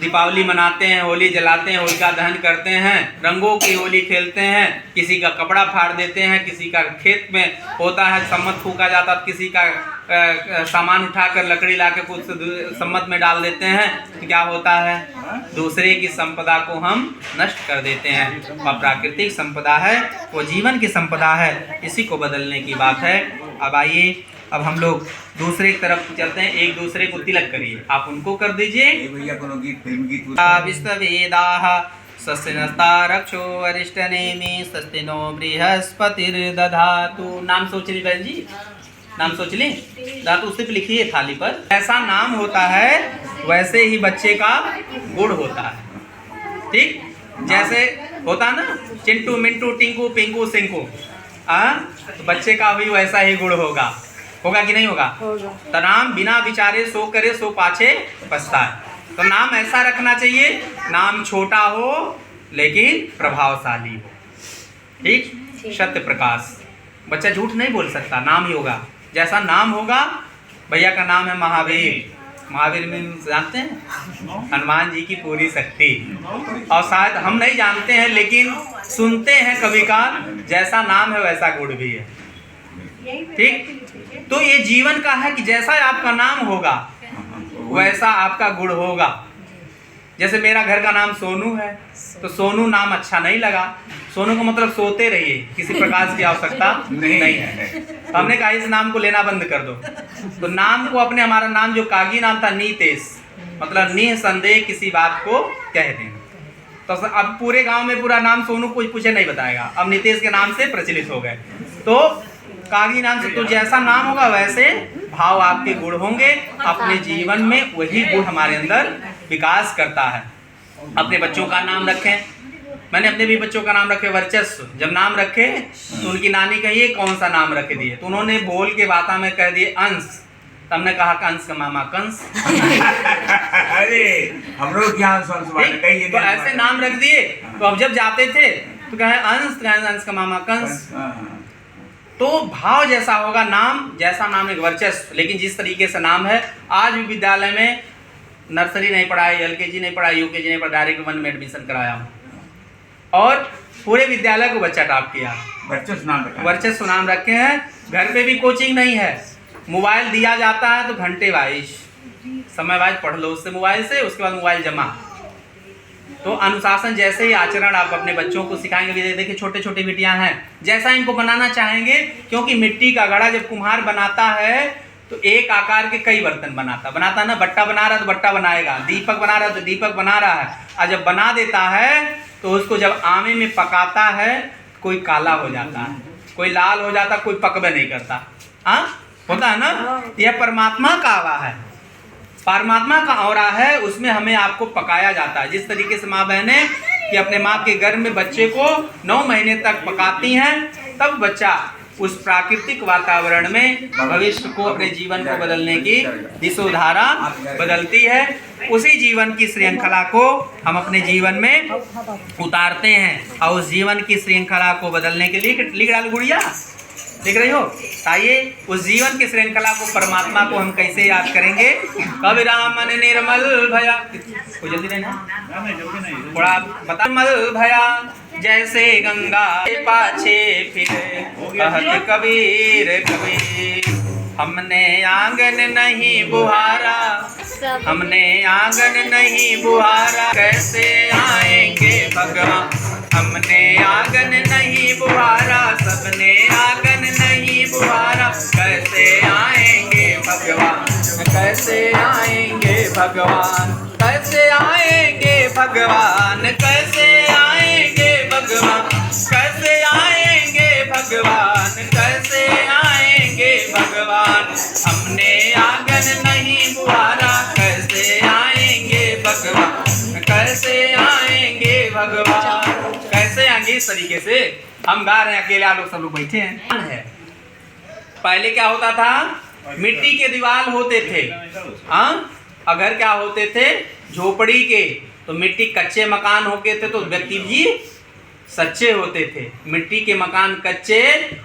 दीपावली मनाते हैं, होली जलाते हैं, होलिका दहन करते हैं, रंगों की होली खेलते हैं, किसी का कपड़ा फाड़ देते हैं, किसी का खेत में होता है सम्मत फूका जाता, किसी का सामान उठाकर लकड़ी लाके कुछ सम्मत में डाल देते हैं, तो क्या होता है, दूसरे की संपदा को हम नष्ट कर देते हैं। वह प्राकृतिक संपदा है, वो जीवन की संपदा है, इसी को बदलने की बात है। अब आइए, अब हम लोग दूसरे की तरफ चलते हैं, एक दूसरे को तिलक करिए, आप उनको कर दीजिए। भैया कोनो गीत, फिल्म गीत विश्ववेदाः स्वस्तिनस्ता रक्षो वरिष्ठनेमि स्वस्ति नो बृहस्पतिर्दधातु। नाम सोच ली बहन जी, नाम सोच ली, धातु उसी पे लिखिए थाली पर। ऐसा नाम होता है वैसे ही बच्चे का गुण होता है, ठीक जैसे होता ना चिंटू मिंटू टिंकू पिंकू सिंकू, तो बच्चे का भी वैसा ही गुण होगा कि नहीं होगा। तो नाम बिना विचारे सो करे सो पाछे पछताए। तो नाम ऐसा रखना चाहिए, नाम छोटा हो लेकिन प्रभावशाली हो, ठीक, सत्य प्रकाश। बच्चा झूठ नहीं बोल सकता, नाम ही होगा। जैसा नाम होगा, भैया का नाम है महावीर, महावीर में जानते हैं हनुमान जी की पूरी शक्ति, और शायद हम नहीं जानते हैं लेकिन सुनते हैं कभी का, जैसा नाम है वैसा गुण भी है, ठीक। तो ये जीवन का है कि जैसा आपका नाम होगा वैसा आपका गुण होगा। जैसे मेरा घर का नाम सोनू है, तो सोनू नाम अच्छा नहीं लगा, सोनू का मतलब सोते रहिए, किसी प्रकार की आवश्यकता नहीं है। तो हमने कहा इस नाम को लेना बंद कर दो। तो नाम को अपने, हमारा नाम जो कागी नाम था नीतेश, मतलब निसंदेह किसी बात को कह दें। तो अब पूरे गांव में पूरा नाम सोनू कोई पूछे नहीं बताएगा, अब नीतेश के नाम से प्रचलित हो गए। तो कागी नाम से, तो जैसा नाम होगा वैसे भाव आपके गुण होंगे, अपने जीवन में वही गुण हमारे अंदर विकास करता है। अपने बच्चों का नाम रखें, मैंने अपने भी बच्चों का नाम रखे वर्चस्व। जब नाम रखे तो उनकी नानी कहिए कौन सा नाम रख दिए, तो उन्होंने बोल के बाता में कह दिए अंश। तो हमने कहा कंस का मामा कंस। अरे हम लोग क्या कहिए, तो ऐसे नाम रख दिए। तो अब जब जाते थे तो कहे अंश, अंश का मामा कंस। तो भाव जैसा होगा, नाम जैसा नाम एक वर्चस्व। लेकिन जिस तरीके से नाम है, आज भी विद्यालय में नर्सरी नहीं पढ़ाई, LKG नहीं पढ़ाई, UKG नहीं पढ़ाई, डायरेक्ट 1 में एडमिशन कराया हूँ और पूरे विद्यालय को बच्चा टॉप किया, वर्चस्व नाम रखे हैं। घर पे भी कोचिंग नहीं है, मोबाइल दिया जाता है तो घंटे वाइज समय वाइज पढ़ लो उससे मोबाइल से, उसके बाद मोबाइल जमा। तो अनुशासन जैसे ही आचरण आप अपने बच्चों को सिखाएंगे, देखिए छोटे छोटे बिटियां हैं, जैसा इनको बनाना चाहेंगे, क्योंकि मिट्टी का घड़ा जब कुम्हार बनाता है तो एक आकार के कई बर्तन बनाता ना, बट्टा बना रहा है तो बट्टा बनाएगा, दीपक बना रहा है तो दीपक बना रहा है, और जब बना देता है तो उसको जब आमे में पकाता है कोई काला हो जाता है, कोई लाल हो जाता, कोई पकवे नहीं करता, हाँ होता है ना। यह परमात्मा का आवा है, परमात्मा का औरा है, उसमें हमें आपको पकाया जाता है। जिस तरीके से माँ बहनें कि अपने माँ के गर्भ में बच्चे को 9 महीने तक पकाती हैं, तब बच्चा उस प्राकृतिक वातावरण में भविष्य को, अपने जीवन को बदलने की दिशोधारा बदलती है। उसी जीवन की श्रृंखला को हम अपने जीवन में उतारते हैं, और उस जीवन की श्रृंखला को बदलने के लिए लिख डाल गुड़िया, देख रही हो, आइए उस जीवन की श्रृंखला को, परमात्मा को हम कैसे याद करेंगे। कबीरा मन निर्मल भया, कोई जल्दी नहीं ना, थोड़ा बता। निर्मल भया जैसे गंगा के पाछे फिरे, कहत कबीर कबीर, हमने आंगन नहीं बुहारा, हमने आंगन नहीं बुहारा, कैसे आएंगे भगवान, हमने आंगन नहीं बुहारा, सबने आंगन नहीं बुहारा, कैसे आएंगे भगवान, कैसे आएंगे भगवान, कैसे आएंगे भगवान, कैसे आएंगे भगवान, कैसे आएंगे भगवान, कैसे आएंगे भगवान, हमने आंगन नहीं बुहारा, कैसे आएंगे भगवान, कैसे आएंगे भगवान, कैसे आएंगे। इस तरीके से हम गा रहे हैं, अकेले आप लोग सब लोग बैठे हैं। पहले क्या होता था, मिट्टी के दीवार होते थे, हाँ, अगर क्या होते थे झोपड़ी के, तो मिट्टी कच्चे मकान होते थे तो व्यक्ति भी सच्चे होते थे, मिट्टी के मकान कच्चे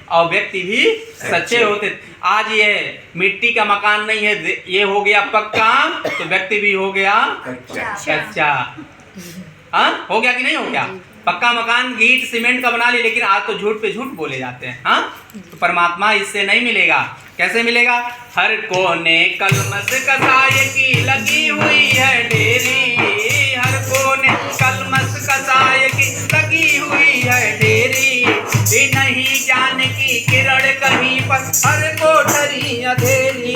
और व्यक्ति भी सच्चे होते थे। आज ये मिट्टी का मकान नहीं है, ये हो गया पक्का तो व्यक्ति भी हो गया कच्चा, हाँ हो गया कि नहीं हो गया। पक्का मकान ईंट सीमेंट का बना ली, लेकिन आज तो झूठ पे झूठ बोले जाते हैं, हाँ। तो परमात्मा इससे नहीं मिलेगा, कैसे मिलेगा। हर कोने कलमस कसाय की लगी हुई है ढेरी, हर कोने कलमस कसाय की लगी हुई है ढेरी, नहीं जान की किरण कहीं पर हर कोठरी अंधेरी,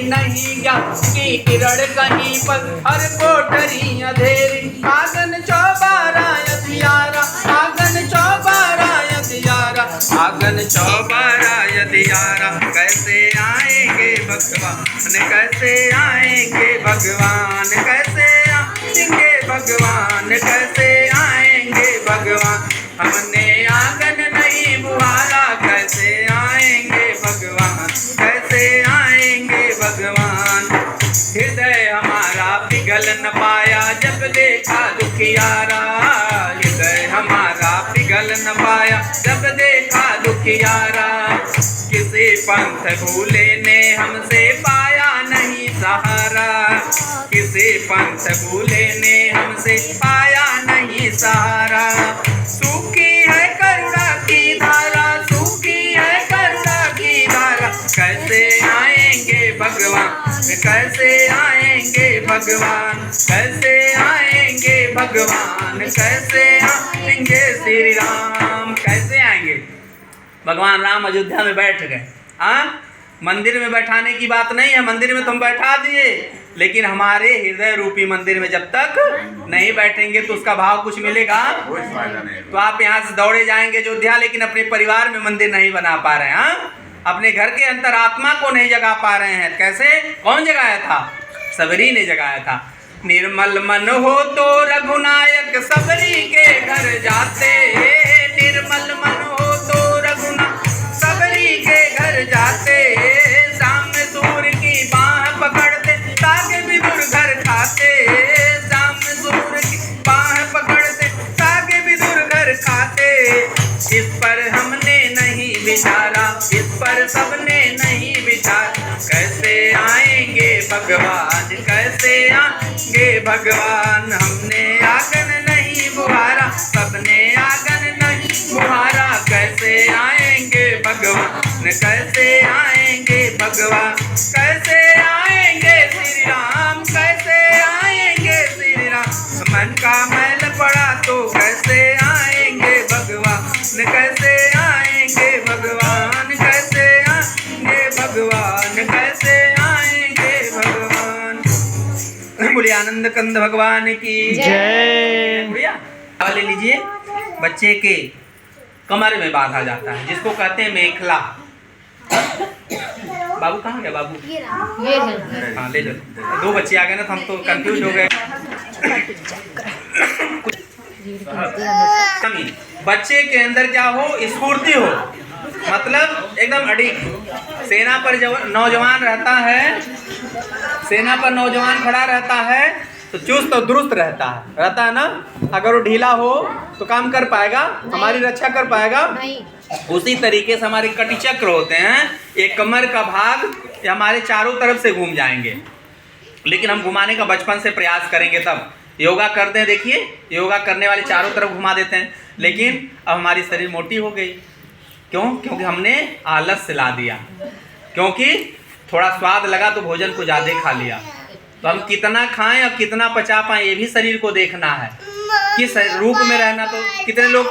नहीं जान की किरण कहीं पर हर कोठरी अंधेरी, आंगन चौबारा यदियारा, आंगन चौबारा यदियारा, आंगन चौबारा यदियारा, कैसे आएंगे भगवान, कैसे आएंगे भगवान, कैसे आएंगे भगवान, कैसे आएंगे भगवान, हमने आंगन नहीं बुहारा, कैसे आएंगे भगवान, कैसे आएंगे भगवान। हृदय हमारा पिघल न पाया जब देखा दुखियारा, हृदय हमारा पिघल न पाया जब देखा दुखियारा, किसी पंथ भूले ने हमसे पाया नहीं सहारा, किसी पंथ भूले ने हमसे पाया नहीं सहारा, सूखी है करुणा की धारा, सूखी है करुणा की धारा, कैसे आएंगे भगवान, कैसे आएंगे भगवान, कैसे आएंगे भगवान, कैसे आएंगे श्री राम, कैसे आएंगे। भगवान राम अयोध्या में बैठ गए, हाँ मंदिर में बैठाने की बात नहीं है, मंदिर में तुम बैठा दिए, लेकिन हमारे हृदय रूपी मंदिर में जब तक नहीं बैठेंगे तो उसका भाव कुछ मिलेगा। तो आप यहाँ से दौड़े जाएंगे अयोध्या, लेकिन अपने परिवार में मंदिर नहीं बना पा रहे हैं, हाँ अपने घर के अंतरात्मा को नहीं जगा पा रहे हैं। कैसे, कौन जगाया था, सबरी ने जगाया था। निर्मल मन हो तो रघुनायक सबरी के घर जाते, निर्मल मन हो तो रघुनायक सबरी के घर जाते, शाम सूर्य की बाह पकड़ते साग विदुर घर खाते, शाम सूर्य की बाह पकड़ते साग विदुर घर खाते, इस पर हमने नहीं विचारा, पर सबने नहीं विचार। कैसे आएंगे भगवान, कैसे आएंगे भगवान, हमने आंगन नहीं बुहारा, सबने आंगन नहीं बुहारा। कैसे आएंगे भगवान, कैसे आएंगे भगवान, कैसे आएंगे श्री राम, कैसे आएंगे श्री राम। मन का मैल पड़ा तो कैसे आएंगे भगवान, कैसे आएंगे भगवान, कैसे आएंगे भगवान, कैसे आएंगे भगवान। बोलिए आनंद कंद भगवान की जय। बढ़िया। ले लीजिए, बच्चे के कमर में बांधा जाता है, जिसको कहते हैं मेखला। बाबू कहाँ गया बाबू? हाँ ले जाओ। दो बच्चे आ गए ना तो हम तो कंफ्यूज हो गए। बच्चे के अंदर क्या हो? स्फूर्ति हो, मतलब एकदम अडिग। सेना पर जब नौजवान रहता है, सेना पर नौजवान खड़ा रहता है तो चुस्त और दुरुस्त रहता है ना। अगर वो ढीला हो तो काम कर पाएगा, हमारी रक्षा कर पाएगा? उसी तरीके से हमारे कटी चक्र होते हैं, एक कमर का भाग ये हमारे चारों तरफ से घूम जाएंगे, लेकिन हम घुमाने का बचपन से प्रयास करेंगे तब। योगा करते हैं, देखिए योगा करने वाले चारों तरफ घुमा देते हैं, लेकिन अब हमारी शरीर मोटी हो गई। क्यों? क्योंकि हमने आलस से ला दिया, क्योंकि थोड़ा स्वाद लगा तो भोजन को ज़्यादा खा लिया। तो हम कितना खाएं और कितना पचा पाएं ये भी शरीर को देखना है, किस रूप में रहना। तो कितने लोग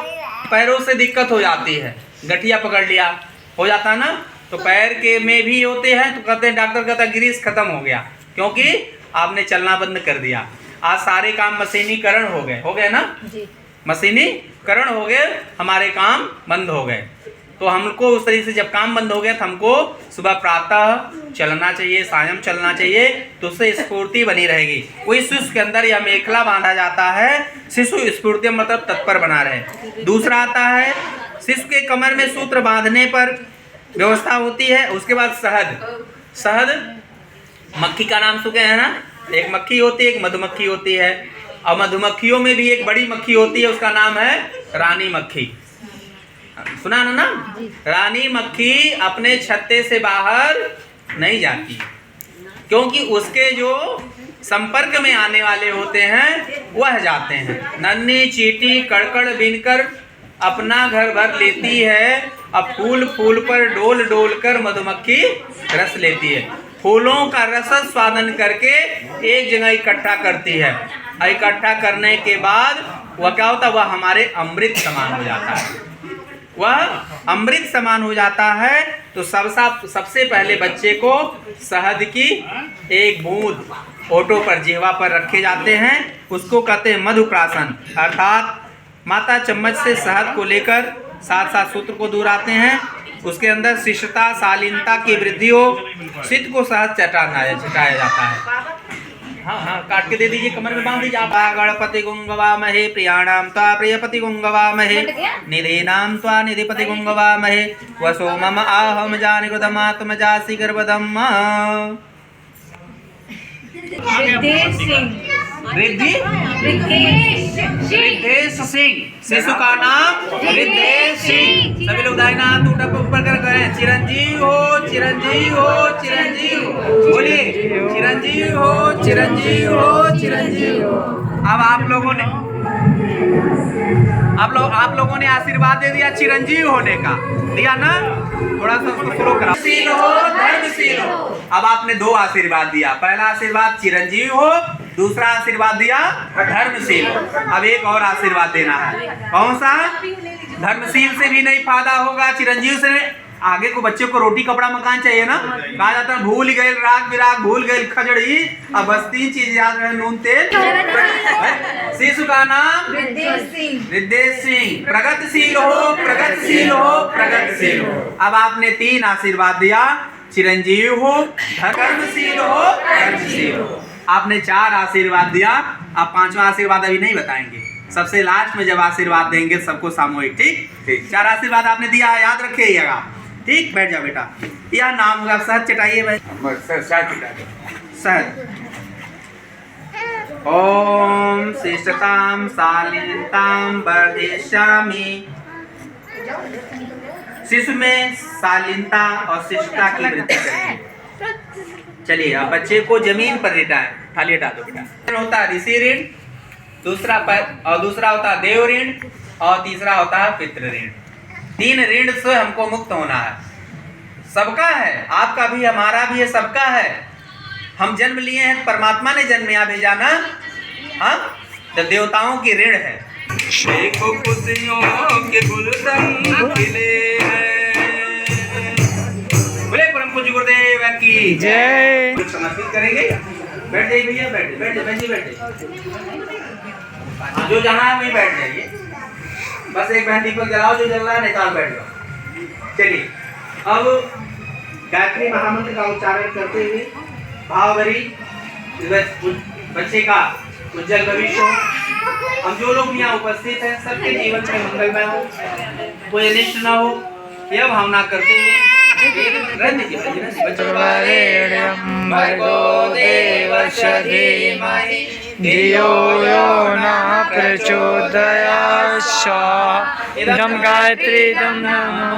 पैरों से दिक्कत हो जाती है, गठिया पकड़ लिया हो जाता है ना, तो पैर के में भी होते हैं, तो कहते हैं डॉक्टर कहता है ग्रीस खत्म हो गया, क्योंकि आपने चलना बंद कर दिया। आज सारे काम मशीनीकरण हो गए ना जी। मशीनीकरण हो गए, हमारे काम बंद हो गए। तो हमको उस तरीके से जब काम बंद हो गया तो हमको सुबह प्रातः चलना चाहिए, सायं चलना चाहिए, तो उससे स्फूर्ति बनी रहेगी। वही शिशु के अंदर यह मेखला बांधा जाता है, शिशु स्फूर्ति मतलब तत्पर बना रहे। दूसरा आता है, शिशु के कमर में सूत्र बांधने पर व्यवस्था होती है। उसके बाद शहद मक्खी का नाम सुने हैं ना, एक मक्खी होती है, एक मधुमक्खी होती है, और मधुमक्खियों में भी एक बड़ी मक्खी होती है, उसका नाम है रानी मक्खी। सुना ना? रानी मक्खी अपने छत्ते से बाहर नहीं जाती, क्योंकि उसके जो संपर्क में आने वाले होते हैं वह जाते हैं। नन्ही चींटी कड़कड़ बीनकर अपना घर भर लेती है, अब फूल फूल पर डोल डोल कर मधुमक्खी रस लेती है। फूलों का रस स्वादन करके एक जगह इकट्ठा करती है, इकट्ठा करने के बाद वह क्या होता है? वह हमारे अमृत समान हो जाता है, वह अमृत समान हो जाता है। तो सबसे पहले बच्चे को शहद की एक बूंद ओठों पर, जिह्वा पर रखे जाते हैं, उसको कहते हैं मधुप्राशन। अर्थात माता चम्मच से शहद को लेकर साथ साथ सूत्र को दूराते हैं, उसके अंदर शिष्टता शालीनता की वृद्धि हो, शित को शहद चटाया जाता है। हाँ काट के दे दीजिए, कमर में बांध दीजिए। गणपति गुंगवामहे प्रियाणाम त्वा प्रियपति गुंगवामहे निधीनाम त्वा निधिपति गुंगवामहे वसो मम आहम जानि कृतमात्म जासि गर्भदम्। रिद्धेश सिंह, शिशु का नाम रिद्धेश सिंह। सभी लोग दाहिना हाथ ऊपर कर करें, चिरंजीव हो चिरंजीव हो चिरंजीव हो। बोलिए चिरंजीव हो चिरंजीव हो चिरंजीव हो। अब आप लोगों ने आशीर्वाद दे दिया चिरंजीव होने का, दिया ना? थोड़ा सा उसको स्लो करा। धर्मशील हो धर्मशील हो। अब आपने दो आशीर्वाद दिया, पहला आशीर्वाद चिरंजीव हो, दूसरा आशीर्वाद दिया धर्मशील हो। अब एक और आशीर्वाद देना है, कौन सा? धर्मशील से भी नहीं फायदा होगा, चिरंजीव से। आगे को बच्चे को रोटी कपड़ा मकान चाहिए ना, कहा जाता है भूल गए राग विराग भूल गए खजड़ी, अब बस 3 चीज याद रहे, नून तेल। शिशु का नाम रिद्धेश सिंह। प्रगतिशील हो प्रगतिशील हो प्रगतिशील हो। अब आपने 3 आशीर्वाद दिया, चिरंजीव हो धर्मशील हो धर्मशील हो। आपने 4 आशीर्वाद दिया, आप 5वां आशीर्वाद अभी नहीं बताएंगे, सबसे लास्ट में जब आशीर्वाद देंगे सबको सामूहिक। ठीक 4 आशीर्वाद आपने दिया, याद रखिएगा। ठीक, बैठ जाओ बेटा। यह नाम होगा, शहद चटाइए भाई, शहद। ओम शिष्टताम शालीनताम वर्धिष्यामि। शिशु में शालीनता और शिष्टता की वृद्धि करेंगे। चलिए अब बच्चे को जमीन पर लेटाएं, थाली हटा दो बेटा। होता है ऋषि ऋण, दूसरा होता है देव ऋण और तीसरा होता है पितृ ऋण। 3 ऋण से हमको मुक्त होना है। सबका है, आपका भी, हमारा भी है, सबका है। हम जन्म लिए हैं, परमात्मा ने जन्म यहाँ भेजा ना, हाँ, तो देवताओं की ऋण है। देखो खुशियों के गुलशन खिले हैं। बोले परम पूज्य गुरुदेव की जय। समर्पित करेंगे। बैठ जाइए भैया, बैठे। जो जहाँ है वहीं बैठ जाइए। बस एक बहन दीपक जलाओ, जो जल रहा है नहीं तो बैठ जाओ। चलिए अब गायत्री महामंत्र का उच्चारण करते हुए भाव भरी बच्चे का उज्जवल भविष्य हो। हम जो लोग यहाँ उपस्थित हैं सबके जीवन में मंगलमय हो, कोई अनिष्ट न हो, यह भावना करते हुए धियो यो न प्रचोदयात्। इदं गायत्रीदं नमः।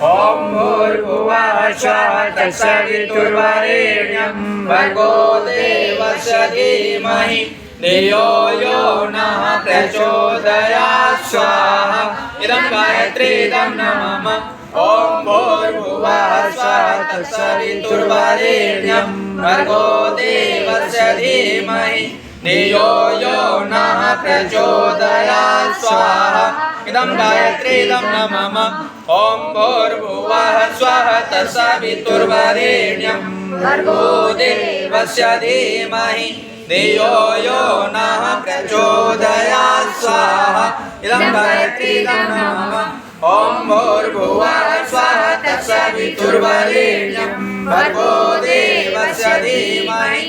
ॐ भूर्भुवः स्वः तत्सवितुर्वरेण्यं भर्गो देवस्य धीमहि धियो यो नः प्रचोदयात् स्वाहा। इदं गायत्रीदं नमः। ॐ भूर्भुवः स्वः तत्सवितुर्वरेण्यं भर्गो देवस्य धीमहि धियो यो नः प्रचोदयात् स्वाहा। इदं गायत्रीदं नमः। ॐ भूर्भुवः स्वः तत्सवितुर्वरेण्यं भर्गो देवस्य धीमहि धियो यो नः प्रचोदयात् स्वाहा। इदं गायत्रीदं नमः। ॐ भूर्भुवः स्वः तत्सवितुर्वरेण्यं भर्गो देवस्य धीमहि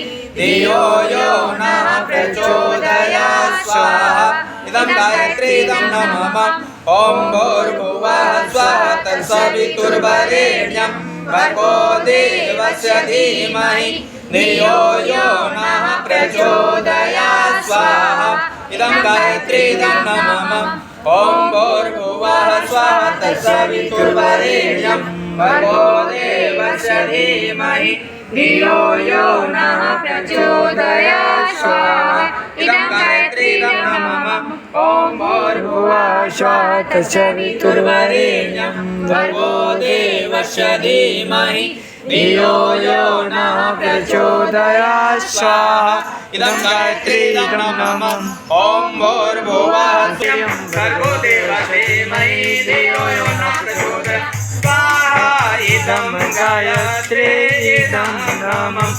धियो यो नः प्रचोदयात् स्वाहा। इदं गायत्रीदं नमः। ॐ भूर्भुवः स्वः तत्सवितुर्वरेण्यं भर्गो देवस्य धीमहि धियो यो नः प्रचोदयात् स्वाहा। इदं गायत्रीदं नमः। ॐ भूर्भुवः स्वः तत्सवितुर्वरेण्यं भर्गो देवस्य धीमहि धियो यो नः प्रचोदयात् स्वाहा। इदं गायत्रीदं नमः। ॐ भूर्भुवः स्वः तत्सवितुर्वरेण्यं भर्गो देवस्य धीमहि धियो यो नः प्रचोदयात् स्वाहा। इदं गायत्रीदं नमः। ॐ भूर्भुवः भर्गो देवस्य धीमहि धियो यो नः प्रचोदयात् स्वाहा। इदं गायत्रीदं नमः। ॐ भूर्भुवः स्वः तत्सवितुर्वरेण्यं भर्गो देवस्य धीमहि धियो यो नः प्रचोदयात् स्वाहा। इदं गायत्रीदं नमः।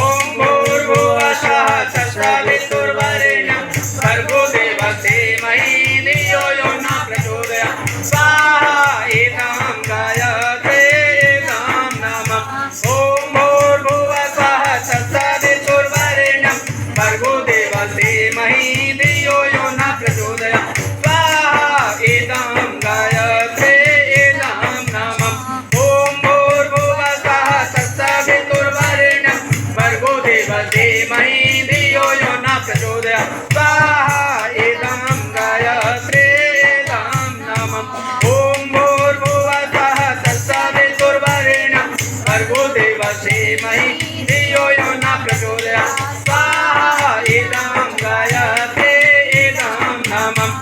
ॐ भूर्भुवः स्वः तत्सवितुर्वरेण्यं भर्गो देवस्य धीमहि धियो यो नः प्रचोदयात् स्वाहा। इदं गायत्रीदं नमः। ॐ भूर्भुवः स्वः तत्सवितुर्वरेण्यं भर्गो देवस्य धीमहि धियो यो नः प्रचोदयात् स्वाहा। इदं गायत्रीदं नमः। ॐ भूर्भुवः स्वः तत्सवितुर्वरेण्यं भर्गो देवस्य धीमहि धियो यो नः प्रचोदयात् स्वाहा। इदं गायत्रीदं नमः। ॐ भूर्भुवः स्वः तत्सवितुर्वरेण्यं भर्गो देवस्य धीमहि धियो यो नः प्रचोदयात् स्वाहा। इदं गायत्रीदं नमः।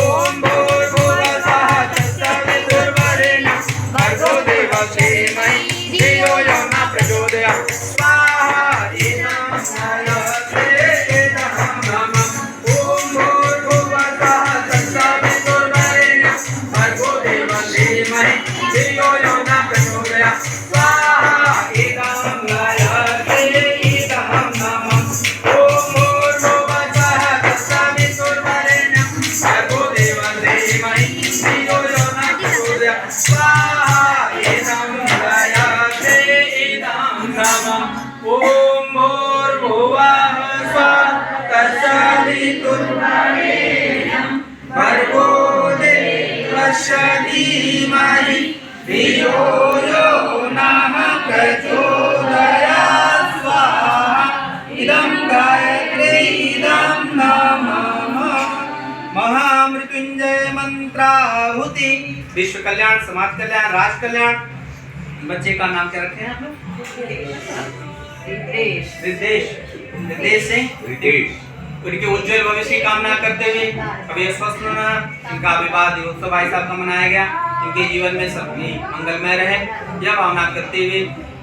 ॐ भूर्भुवः स्वः तत्सवितुर्वरेण्यं भर्गो देवस्य धीमहि धियो यो नः प्रचोदयात् स्वाहा। इदं गायत्रीदं नमः। ॐ भूर्भुवः स्वः तत्सवितुर्वरेण्यं भर्गो देवस्य धीमहि धियो यो नः प्रचोदयात् स्वाहा। इदं गायत्रीदं नमः। ॐ भूर्भुवः स्वः तत्सवितुर्वरेण्यं भर्गो देवस्य धीमहि धियो यो नः प्रचोदयात् स्वाहा। इदं गायत्रीदं नमः। ॐ भूर्भुवः स्वः तत्सवितुर्वरेण्यं भर्गो देवस्य धीमहि धियो यो नः प्रचोदयात् स्वाहा इदं गायत्री इदं नमः। महामृत्युंजय मंत्राहुति। विश्व कल्याण, समाज कल्याण, राष्ट्र कल्याण। बच्चे का नाम क्या रखे हैं आप लोग? रितेश सिंह। उनके उज्जवल भविष्य की कामना करते हुए अभी स्वस्थ होना, इनका विवाह दिवस भाई साहब का मनाया गया, इनके जीवन में सबकी मंगलमय रहे यह भावना करते हुए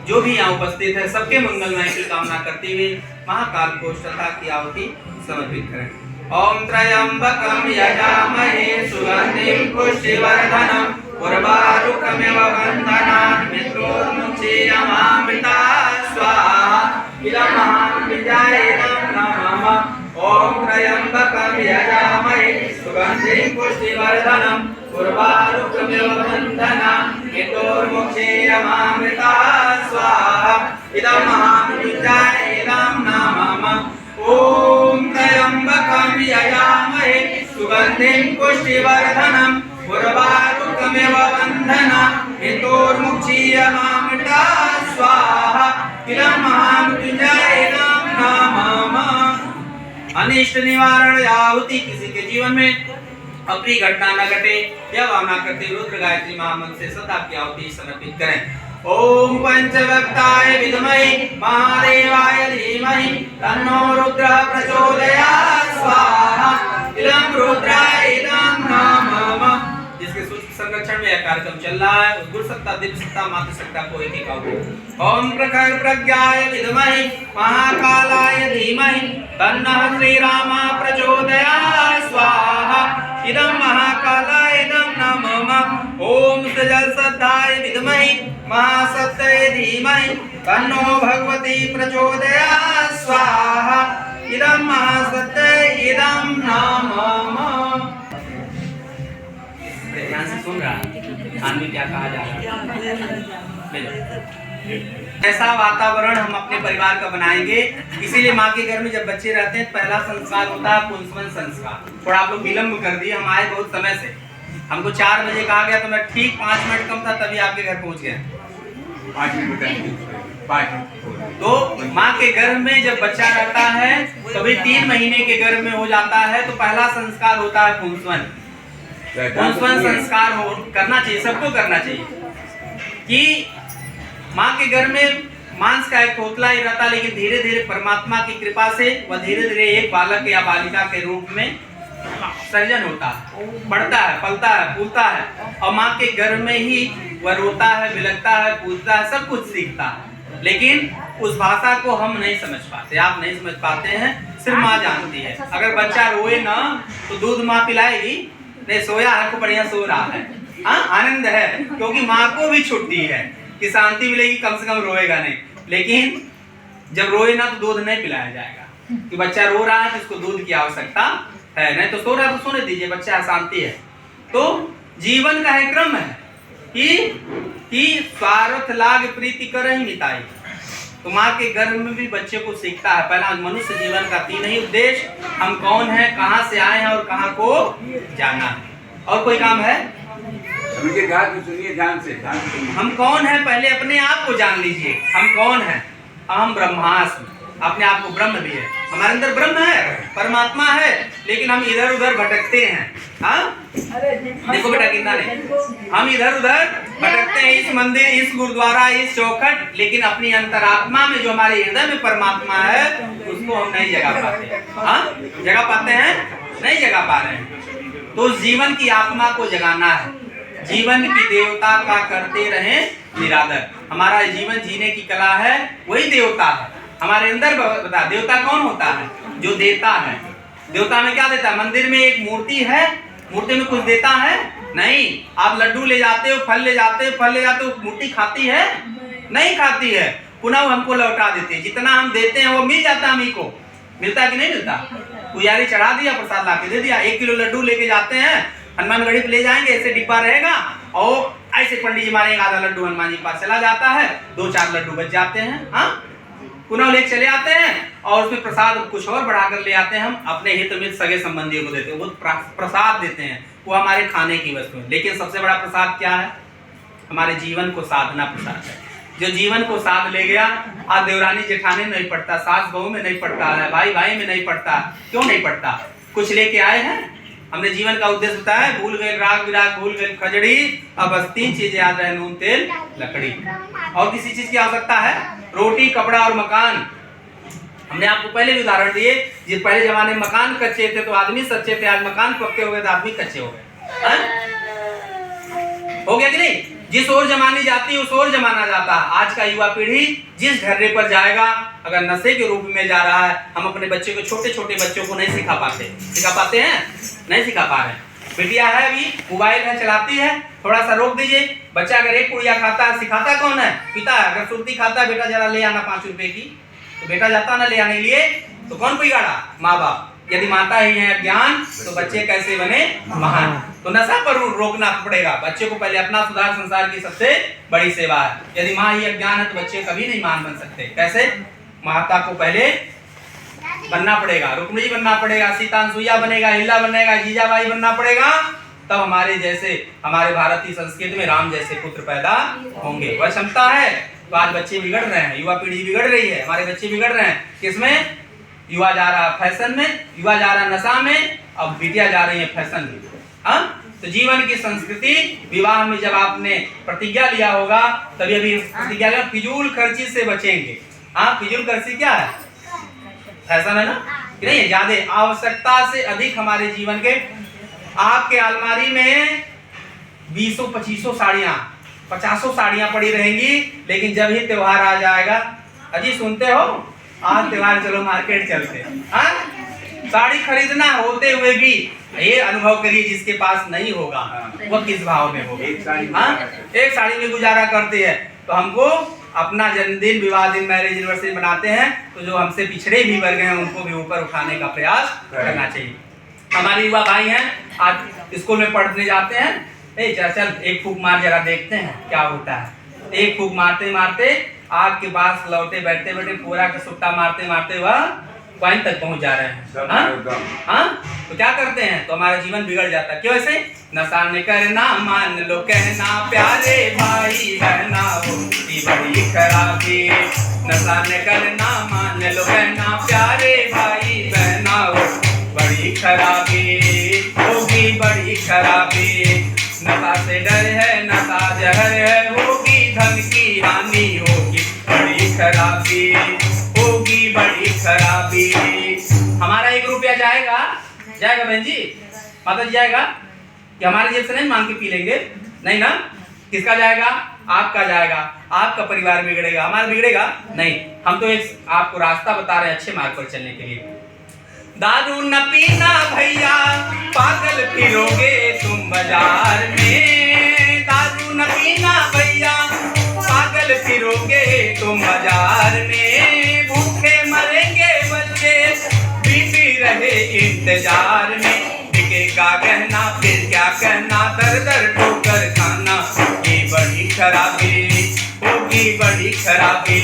जो भी यहाँ उपस्थित है सबके मंगलमय की कामना करते हुए महाकाल को श्रद्धा की आहुति समर्पित करें। ओम त्र्यंबकं यजामहे सुगंधिं पुष्टिवर्धनम् उर्वारुकमिव बन्धनान् मृत्योर्मुक्षीयमामृतात् स्वाहा इदं महामृत्युंजयाय नमः। ओम त्र्यंबकं यजामहे सुगंधिं पुष्टिवर्धनम् उर्वारुकमिव बन्धनान् मृत्योर्मुक्षीयमामृतात् स्वाहा इदं महामृत्युंजयाय नमः। ओम त्र्यंबकं यजामहे सुगंधिं पुष्टिवर्धनम् उर्वारुकमिव बन्धनान् मृत्योर्मुक्षीयमामृतात् स्वाहा इदं महामृत्युंजयाय नमः। अनिष्ट निवारण आहुति। किसी के जीवन में अप्रिय घटना न घटे यह भावना करते रुद्र गायत्री महामंत्र से सदा की आहुति समर्पित करें। ओम पंचवक्ताय विद्महे महादेवाय धीमहि तन्नो रुद्रः प्रचोदयात् स्वाहा इदं रुद्राय इदं नमः। जिसके संरक्षण में यह कार्यक्रम चल रहा है उस गुरु सत्ता, दिव्य सत्ता, मातृ सत्ता को एक एक ओम प्रखर प्रज्ञाय विद्महे महाकालाय धीमहि तन्नः श्रीरामः प्रचोदयात् स्वाहा इदं महाकालाय इदं नमः। ओम सजल सद्धाय विद्महे महासत्यै धीमहि तन्नो भगवती प्रचोदयात् स्वाहा इदं महासत्यै इदं नमः। ध्यान से सुन रहा है आदमी क्या कहा जा रहा है। ऐसा वातावरण हम अपने परिवार का बनाएंगे। इसीलिए माँ के घर में जब बच्चे रहते हैं पहला संस्कार होता है पुंसवन संस्कार। थोड़ा आप लोग विलम्ब कर दिए, हम आए बहुत समय से, हमको 4 बजे कहा गया तो मैं ठीक 5 मिनट कम था तभी आपके घर पहुंच गया। 5 मिनट। तो माँ के गर्भ में जब बच्चा रहता है कभी 3 महीने के गर्भ में हो जाता है तो पहला संस्कार होता है पुंसवन। पुंसवन संस्कार हो करना चाहिए, सबको करना चाहिए कि माँ के गर्भ में मांस का एक खोखला ही रहता, लेकिन धीरे धीरे परमात्मा की कृपा से वह धीरे धीरे एक बालक या बालिका के रूप में सर्जन होता है, बढ़ता है, पलता है, फूलता है और माँ के गर्भ में ही वह रोता है, बिलखता है, पूछता है, सब कुछ सीखता है। लेकिन उस भाषा को हम नहीं समझ पाते, आप नहीं समझ पाते हैं, सिर्फ माँ जानती है। अगर बच्चा रोए ना तो दूध माँ पिलाएगी, नहीं सोया है तो बढ़िया सो रहा है, हाँ आनंद है, क्योंकि माँ को भी छुट्टी है कि शांति मिलेगी, कम से कम रोएगा नहीं। लेकिन जब रोए ना तो दूध नहीं पिलाया जाएगा कि बच्चा रो रहा है तो उसको दूध की आवश्यकता है, नहीं तो सो रहा है तो सोने दीजिए, बच्चा शांति है। तो जीवन का है क्रम है कि स्वार्थ लाग प्रीति कर ही मिटाई। तो माँ के गर्भ में भी बच्चे को सीखता है। पहला मनुष्य जीवन का 3 ही उद्देश्य, हम कौन है, कहाँ से आए हैं और कहाँ को जाना है। और कोई काम है? सुनिए ध्यान से। हम कौन है पहले अपने आप को जान लीजिए, हम कौन है। अहम ब्रह्मास्मि, अपने आप को ब्रह्म भी है, हमारे अंदर ब्रह्म है, परमात्मा है, लेकिन हम इधर उधर भटकते हैं। हाँ देखो बेटा कितना नहीं, हम इधर उधर भटकते हैं, इस मंदिर, इस गुरुद्वारा, इस चौखट, लेकिन अपनी अंतरात्मा में जो हमारे हृदय में परमात्मा है उसको हम नहीं जगा पाते। हाँ जगा पाते हैं? नहीं जगा पा रहे हैं। तो उस जीवन की आत्मा को जगाना है, जीवन की देवता का करते रहे निरादर। हमारा जीवन जीने की कला है, वही देवता है हमारे अंदर। बता देवता कौन होता है? जो देता है। देवता में क्या देता है? मंदिर में एक मूर्ति है, मूर्ति में कुछ देता है? नहीं। आप लड्डू ले जाते हो, फल ले जाते हो, मूर्ति खाती है? नहीं खाती है, पुनः वो हमको लौटा देते हैं। जितना हम देते हैं वो मिल जाता है, हमी को मिलता है कि नहीं मिलता? पुजारी चढ़ा दिया, प्रसाद ला के दे दिया। 1 किलो लड्डू लेके जाते हैं, हनुमानगढ़ी पे ले जाएंगे, ऐसे डिब्बा रहेगा और ऐसे पंडित जी मारेंगे, आधा लड्डू हनुमान जी के पास चला जाता है, 2-4 लड्डू बच जाते हैं। हाँ पुनः लेके चले आते हैं और उसमें प्रसाद कुछ और बढ़ाकर ले आते हैं, हम अपने हित मित्र सगे संबंधियों को देते हैं, वो प्रसाद देते हैं, वो हमारे खाने की वस्तु है। लेकिन सबसे बड़ा प्रसाद क्या है? हमारे जीवन को साधना प्रसाद है। जो जीवन को साथ ले गया। आज देवरानी जेठानी में नहीं पड़ता, सास बहू में नहीं पड़ता है, भाई भाई में नहीं पड़ता। क्यों नहीं पड़ता? कुछ लेके आए हैं, हमने जीवन का उद्देश्य बताया, भूल गए राग विराग, भूल गए खजड़ी, अब बस 3 चीजें याद रहे, नून तेल लकड़ी। और किसी चीज की आवश्यकता है? रोटी कपड़ा और मकान। हमने आपको पहले भी उदाहरण दिए, ये पहले जमाने में मकान कच्चे थे तो आदमी सच्चे थे, आज मकान पक्के हो गए तो आदमी कच्चे हो गए। हो गया कि नहीं? जिस ओर जमानी जाती है उस ओर जमाना जाता है। आज का युवा पीढ़ी जिस ढर्रे पर जाएगा, अगर नशे के रूप में जा रहा है, हम अपने बच्चे को, छोटे छोटे बच्चों को नहीं सिखा पाते हैं, नहीं सिखा पा रहे हैं। बिटिया है अभी, मोबाइल है, चलाती है, थोड़ा सा रोक दीजिए। बच्चा अगर एक पुड़िया खाता है, सिखाता कौन है? पिता है। अगर सुर्ती खाता है, बेटा जरा ले आना 5 रुपए की, तो बेटा जाता ना ले आने के लिए, तो कौन बिगाड़ा? माँ बाप। यदि माता ही है अज्ञान, तो बच्चे कैसे बने महान? तो नशा पर रोकना पड़ेगा बच्चे को। पहले अपना सुधार संसार की सबसे बड़ी सेवा है। यदि माँ ही अज्ञान है तो बच्चे कभी नहीं महान बन सकते। कैसे? माता को पहले बनना पड़ेगा, रुक्मिणी बनना पड़ेगा, सीता अनुसुईया बनेगा, हिल्ला बनेगा, जीजाबाई बनना पड़ेगा, तब हमारे जैसे, हमारे भारतीय संस्कृति में राम जैसे पुत्र पैदा होंगे। वह क्षमता है। तो आज बच्चे बिगड़ रहे हैं, युवा पीढ़ी बिगड़ रही है, हमारे बच्चे बिगड़ रहे हैं। किसमें? युवा जा रहा फैशन में, युवा जा रहा नशा में, अब बिटिया जा रही है फैशन में। हाँ, तो जीवन की संस्कृति, विवाह में जब आपने प्रतिज्ञा लिया होगा, तभी अभी प्रतिज्ञा लिया, फिजूल खर्ची से बचेंगे। हाँ, फिजूल खर्ची क्या है? फैशन है ना, कि नहीं? ज्यादा आवश्यकता से अधिक हमारे जीवन के, आपके अलमारी में 20-25 साड़ियां, 50 साड़ियां पड़ी रहेंगी, लेकिन जब ही त्योहार आ जाएगा, अजी सुनते हो, आज त्योहार चलो मार्केट चलते। हाँ, साड़ी खरीदना होते हुए भी ये अनुभव करिए, जिसके पास नहीं होगा वह किस भाव में होगा। एक साड़ी में गुजारा करते हैं। तो हमको अपना जन्मदिन, विवाह दिन, मैरिज एनिवर्सरी बनाते हैं, तो जो हमसे पिछड़े भी वर्ग हैं उनको भी ऊपर उठाने का प्रयास करना चाहिए। हमारे युवा भाई हैं, आज स्कूल में पढ़ने जाते हैं, चल एक फूक मार, जरा देखते हैं क्या होता है। एक फूक मारते मारते आग के पास लौटे, बैठते बैठे पूरा का सुट्टा मारते मारते वह पॉइंट तक पहुंच जा रहे हैं। हाँ, तो क्या करते हैं? तो हमारा जीवन बिगड़ जाता है। क्यों ऐसे? नशा न करना, मान लो कहना, प्यारे भाई बहना होगी बड़ी खराबी। नशा न करना, मान लो कहना, प्यारे भाई बहना हो बड़ी खराबी, होगी बड़ी खराबी। नशा से डर है, नशा जहर है, होगी धन की हानि, होगी बड़ी खराबी, होगी बड़ी खराबी। हमारा 1 रुपया जाएगा बहन जी, माता जी, जाएगा कि हमारे जेब से नहीं मांग के पी लेंगे? नहीं ना। किसका जाएगा? आपका जाएगा। आपका परिवार बिगड़ेगा, हमारा बिगड़ेगा नहीं। हम तो एक आपको रास्ता बता रहे हैं अच्छे मार्ग पर चलने के लिए। दारू न पीना भैया, पागल फिरोगे तुम बाजार में। दारू न पीना भैया, पागल फिरोगे तुम बाजार में। भूखे मरेंगे बच्चे, बीती रहे इंतजार में। बिकेगा गहना फिर क्या कहना, दर दर ठोकर खाना, ये बड़ी खराबी, होगी बड़ी खराबी।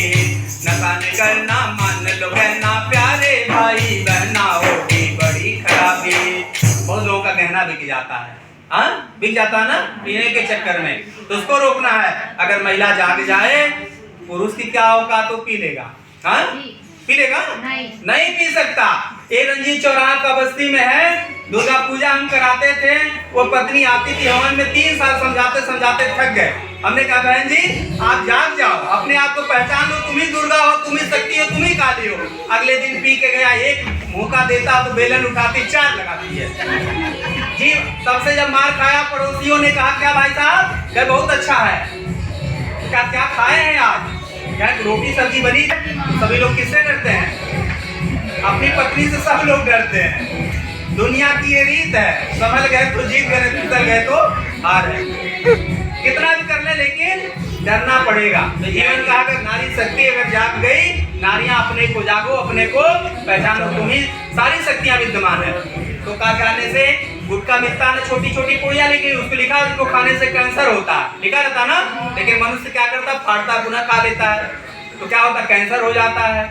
नशा न करना, मान लो कहना, प्यारे भाई बहना, होगी बड़ी खराबी। बहुत लोगों का गहना बिक जाता है, हाँ, बिक जाता है ना, पीने के चक्कर में। तो उसको रोकना है। अगर महिला जाग जाए, पुरुष की क्या औकात, तो पी लेगा। हाँ, पी लेगा? नहीं पी सकता। एक रंजीत चौराहा का बस्ती में है, दुर्गा पूजा हम कराते थे, वो पत्नी आती थी हवन में, 3 साल समझाते समझाते थक गए। हमने कहा बहन जी आप जाग जाओ, अपने आप को पहचान लो, तुम ही दुर्गा हो, तुम ही शक्ति हो, तुम ही काली हो। अगले दिन पी के गया, एक मौका देता तो बेलन उठाती 4 लगाती है जी। सबसे जब मार खाया, पड़ोसियों ने कहा क्या भाई साहब? क्या बहुत अच्छा है। क्या खाए हैं आज? क्या रोटी सब्जी बनी? सभी लोग किससे डरते हैं? अपनी पत्नी से सब लोग डरते हैं। दुनिया की ये रीत है, संभल गए तो जीत गए, फिसल गए तो हार है। कितना भी कर ले, लेकिन डरना पड़ेगा। तो जीवन का अगर नारी शक्ति अगर जाग गई, नारियां अपने को जागो, अपने को पहचानो, तुम्ही सारी शक्तियां विद्यमान है। तो का खाने से गुटखा मिलता है, छोटी छोटी पुड़िया, लेकिन उसको लिखा है उसको खाने से कैंसर होता है, लिखा रहता ना। लेकिन मनुष्य क्या करता, फाड़ता पुनः खा लेता है, तो क्या होता, कैंसर हो जाता है।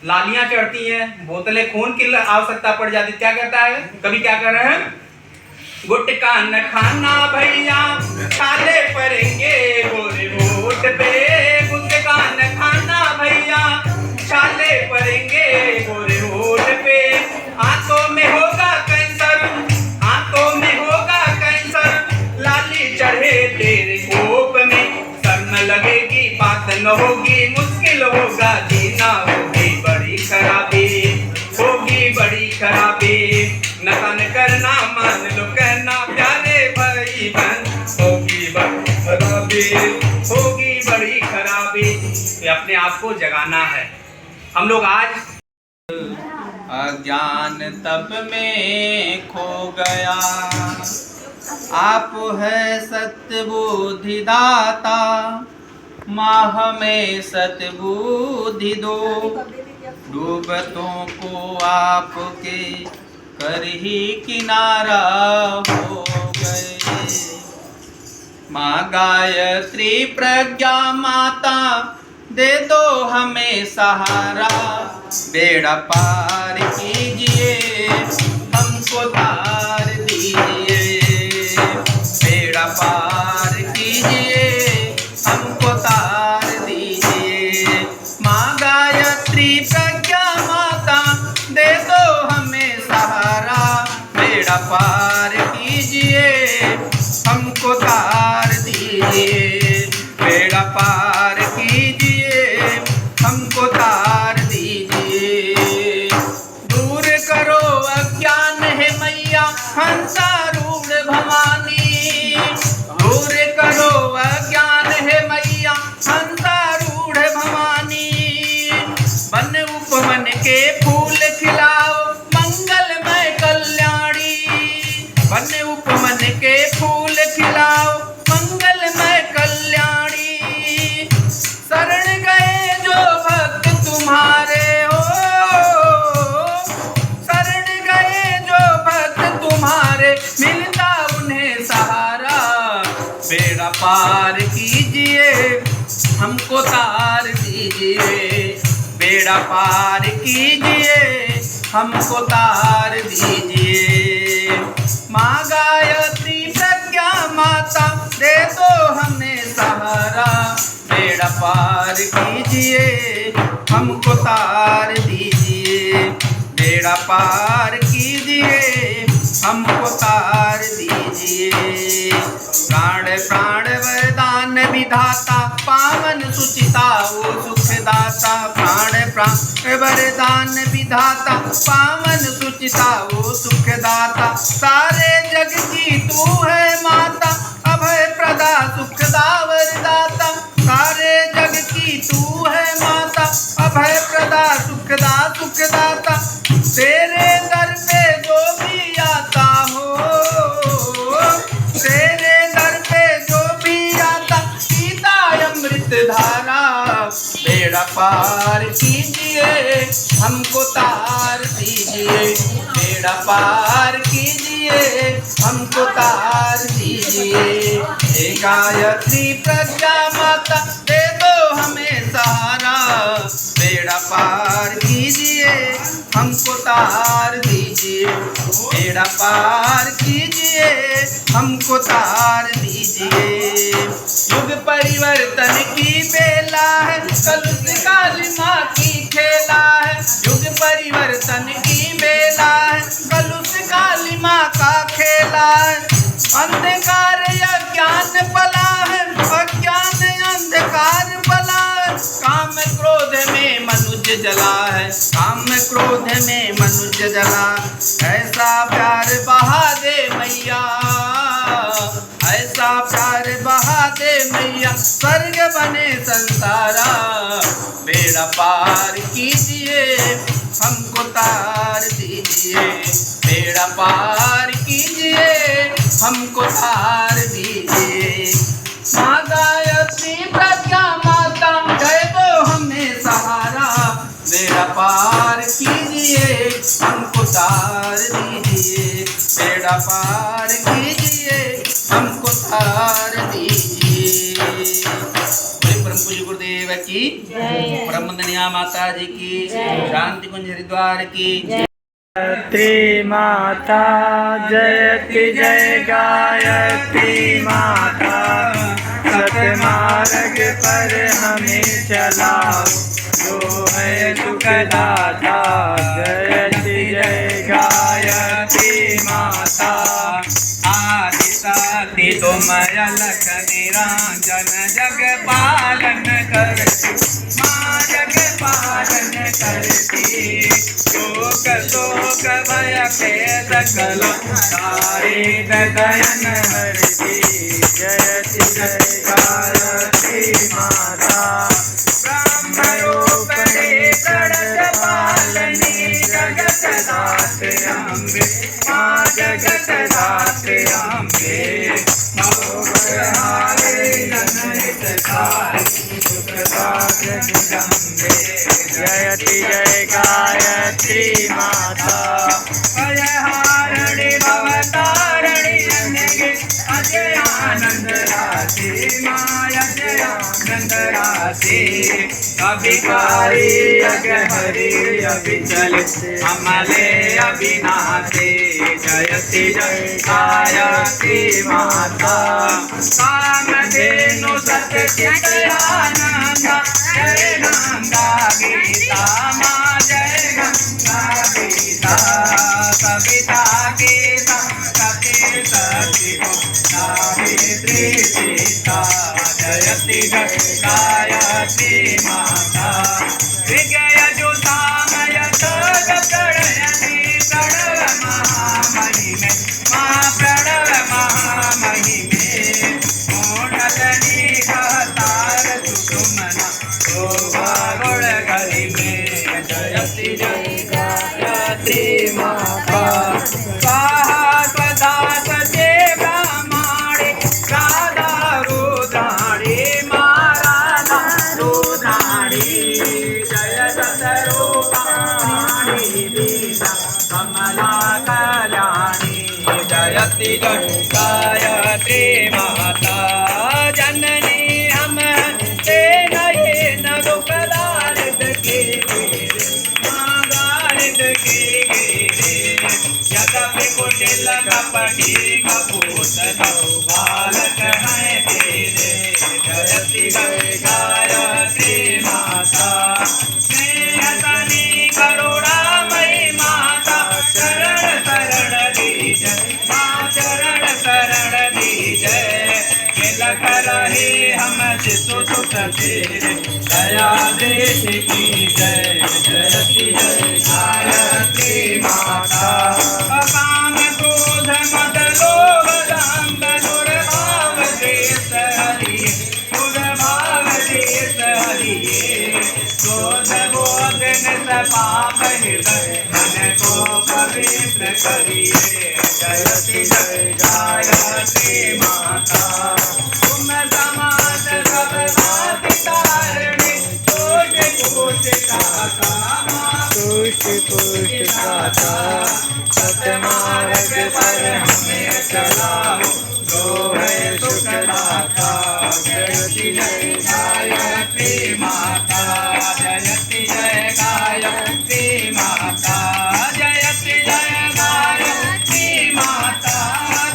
लालियां चढ़ती हैं, बोतलें, खून की आवश्यकता पड़ जाती, क्या कहता है, कभी क्या कर रहे हैं, गुटखा न खाना भैया, छाले पड़ेंगे गोरे वोट पे। काले पड़ेंगे गोरे होठ पे। आंखों में होगा कैंसर, आंखों में होगा कैंसर, लाली चढ़े तेरे कोप में। सर न लगेगी बात न होगी, मुश्किल होगा जीना, होगी बड़ी खराबी, होगी बड़ी खराबी। नतन करना मान लो कहना प्यारे भाई बहन, होगी बड़ी खराबी, होगी बड़ी खराबी। ये अपने आप को जगाना है। हम लोग आज अज्ञान तप में खो गया, आप है सत्य बुद्धि दाता, माँ हमें सत्य बुद्धि दो। डूबतों को आपके कर ही किनारा हो गए। माँ गायत्री प्रज्ञा माता दे दो हमें सहारा, बेड़ा पार कीजिए हमको तार दीजिए, बेड़ा पार कीजिए हमको तार दीजिए। माँ गायत्री प्रज्ञा माता दे दो हमें सहारा, बेड़ा पार कीजिए हमको तार दीजिए, बेड़ा पार कीजिए हमको तार दीजिए। दूर करो अज्ञान है मैया हंसारूढ़ भवानी, दूर करो अज्ञान है मैया हंसारूढ़ भवानी। वन उपवन के फूल खिलाओ मंगलमय कल्याणी, वन उपवन के फूल खिलाओ मंगलमय कल्याणी। शरण गए जो भक्त तुम्हारे हो, शरण गए जो भक्त तुम्हारे, मिलता उन्हें सहारा। बेड़ा पार कीजिए हमको तार दीजिए, बेड़ा पार कीजिए हमको तार दीजिए। माँ गायत्री प्रज्ञा माता दे दो हमें सहारा, बेड़ा पार कीजिए हमको तार दीजिए, बेड़ा पार कीजिए हमको तार दीजिए। प्राण प्राण वरदान विधाता पावन सुचिता वो सुखदाता, प्राण प्राण वरदान विधाता पावन सुचिता वो सुखदाता। सारे जग की तू है माता अभय प्रदा सुखदा वरदाता, सारे जग की तू है माता अभय प्रदा सुखदा सुखदाता। तेरे दर पे जो भी आता हो, तेरे दर पे जो भी आता पीता अमृत धारा। बेड़ा पार कीजिए हमको तार दीजिए, बेड़ा पार कीजिए हमको तार दीजिए। हे गायत्री प्रज्ञा माता दे दो हमें सहारा, बेड़ा पार कीजिए हमको तार दीजिए, बेड़ा पार कीजिए हमको तार दीजिए। युग परिवर्तन की बेला है कलुष काली माँ की खेला है, युग परिवर्तन की बेला है कलुष काली माँ का खेला है। अंधकार अज्ञान पला है, अज्ञान अंधकार पला है। काम क्रोध में मनुष्य जला है, काम क्रोध में मनुष्य जला। ऐसा प्यार बहा दे मैया, ऐसा प्यार बहा दे मैया, स्वर्ग बने संसारा। बेड़ा पार कीजिए हमको तार दीजिए, बेड़ा पार कीजिए हमको तार दीजिए। माँ गायत्री प्रज्ञा माता दे दो हमें सहारा, बेड़ा पार कीजिए हमको तार दीजिए, बेड़ा पार कीजिए हमको तार दीजिए। परम पूज्य गुरुदेव की परम वंदनीय माता जी की, शांति कुंज हरिद्वार की। गायत्री माता जयति जय गायत्री माता, सतमार्ग पर हमें चलाओ। है सुखदाता जयति जय गायत्री माता। आदि शक्ति तुम अलख निरंजन जग पालन करती माँ जग पालन करती। शोक शोक भय के सकल तारे दयन हरति जयति जय गायत्री माता। ब्रह्म रूप प्रणत पालनी जगत दाते अम्बे माँ जगत दाते अम्बे। मोहहारे जनहितकारी सुखदाते जगदम्बे। जयति जय गायत्री माता। भयहारिणी भवतारिणी अनगे अजय आनंद राशि माँ अजय आनंद राशि। अभिकारी अगहरी अभिचल अमले अविनाशी जयति जय गायत्री माता। कामधेनु सतचित्तानंद जय नंदा गीता माँ जय गंगा गीता। सविता गीता सती सती सावित्री सीता जयति जय गायत्री माता। विजय जुतामय प्रणयनी प्रणव महामहिमे माँ प्रणव महामहिमे। मोहनी कहतार सुषुमना शोभा गुण गरिमे जयति जय गायत्री माता। स्वाहा स्वधा सचे ब्रह्माणे राधा रुद्राणी माँ राधा रुद्राणी। जय शतरूपाणी दीना कमला कल्याणी जयति जय गायत्री माता। जननी हम ते नये न दुखदारिद के घेरे माँ गारिद के घेरे। यद्यपि कुटिल कपटी कपूत नौ बालक हैं तेरे जयति जय गायत्री माता। स्नेहतनी करुणामयी माता शरण शरण दीजय माँ शरण शरण दीजय। तिलक रहे हम शिशु सुत तेरे दया देश की जय जयति जय गायत्री माता। काम क्रोध मद लोभ दंभ दुर्भाव देश हरिये दुर्भाव देश हरिये। क्रोध बोध निस पाप हृदय मन को पवित्र करिए जयति जय गायत्री माता। तुम समाज सब भांति तारिणी कोटि कोटि दाता तुष्टि पुष्टि दाता। सतमार्ग पर हमें चलाओ जो है सुखदाता जयति जय गायत्री माता। जयति जय गायत्री माता। जयति जय गायत्री माता।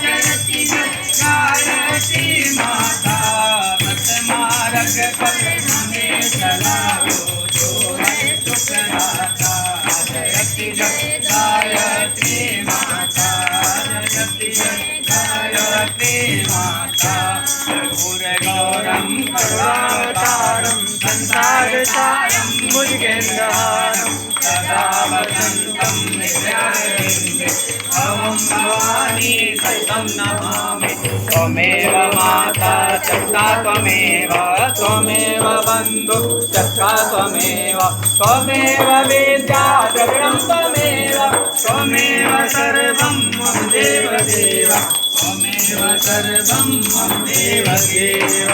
जयति जय गायत्री माता। सतमार्ग पर हमें चलाओ जो है सुखदाता जयति जय गायत्री माता। जयति जय गायत्री माता। कर्पूर गौरम करुणावतारम संसार सारम भुजगेन्द्रहारम सदा वसंतं हृदयारविन्दे। अहं भवानी सहितं नमामि। त्वमेव माता चक्ता त्वमेव त्वमेव बन्धु चक्ता त्वमेव त्वमेव विद्या द्रविणं त्वमेव त्वमेव सर्वं मम देव देव त्वमेव सर्वं मम देव देव।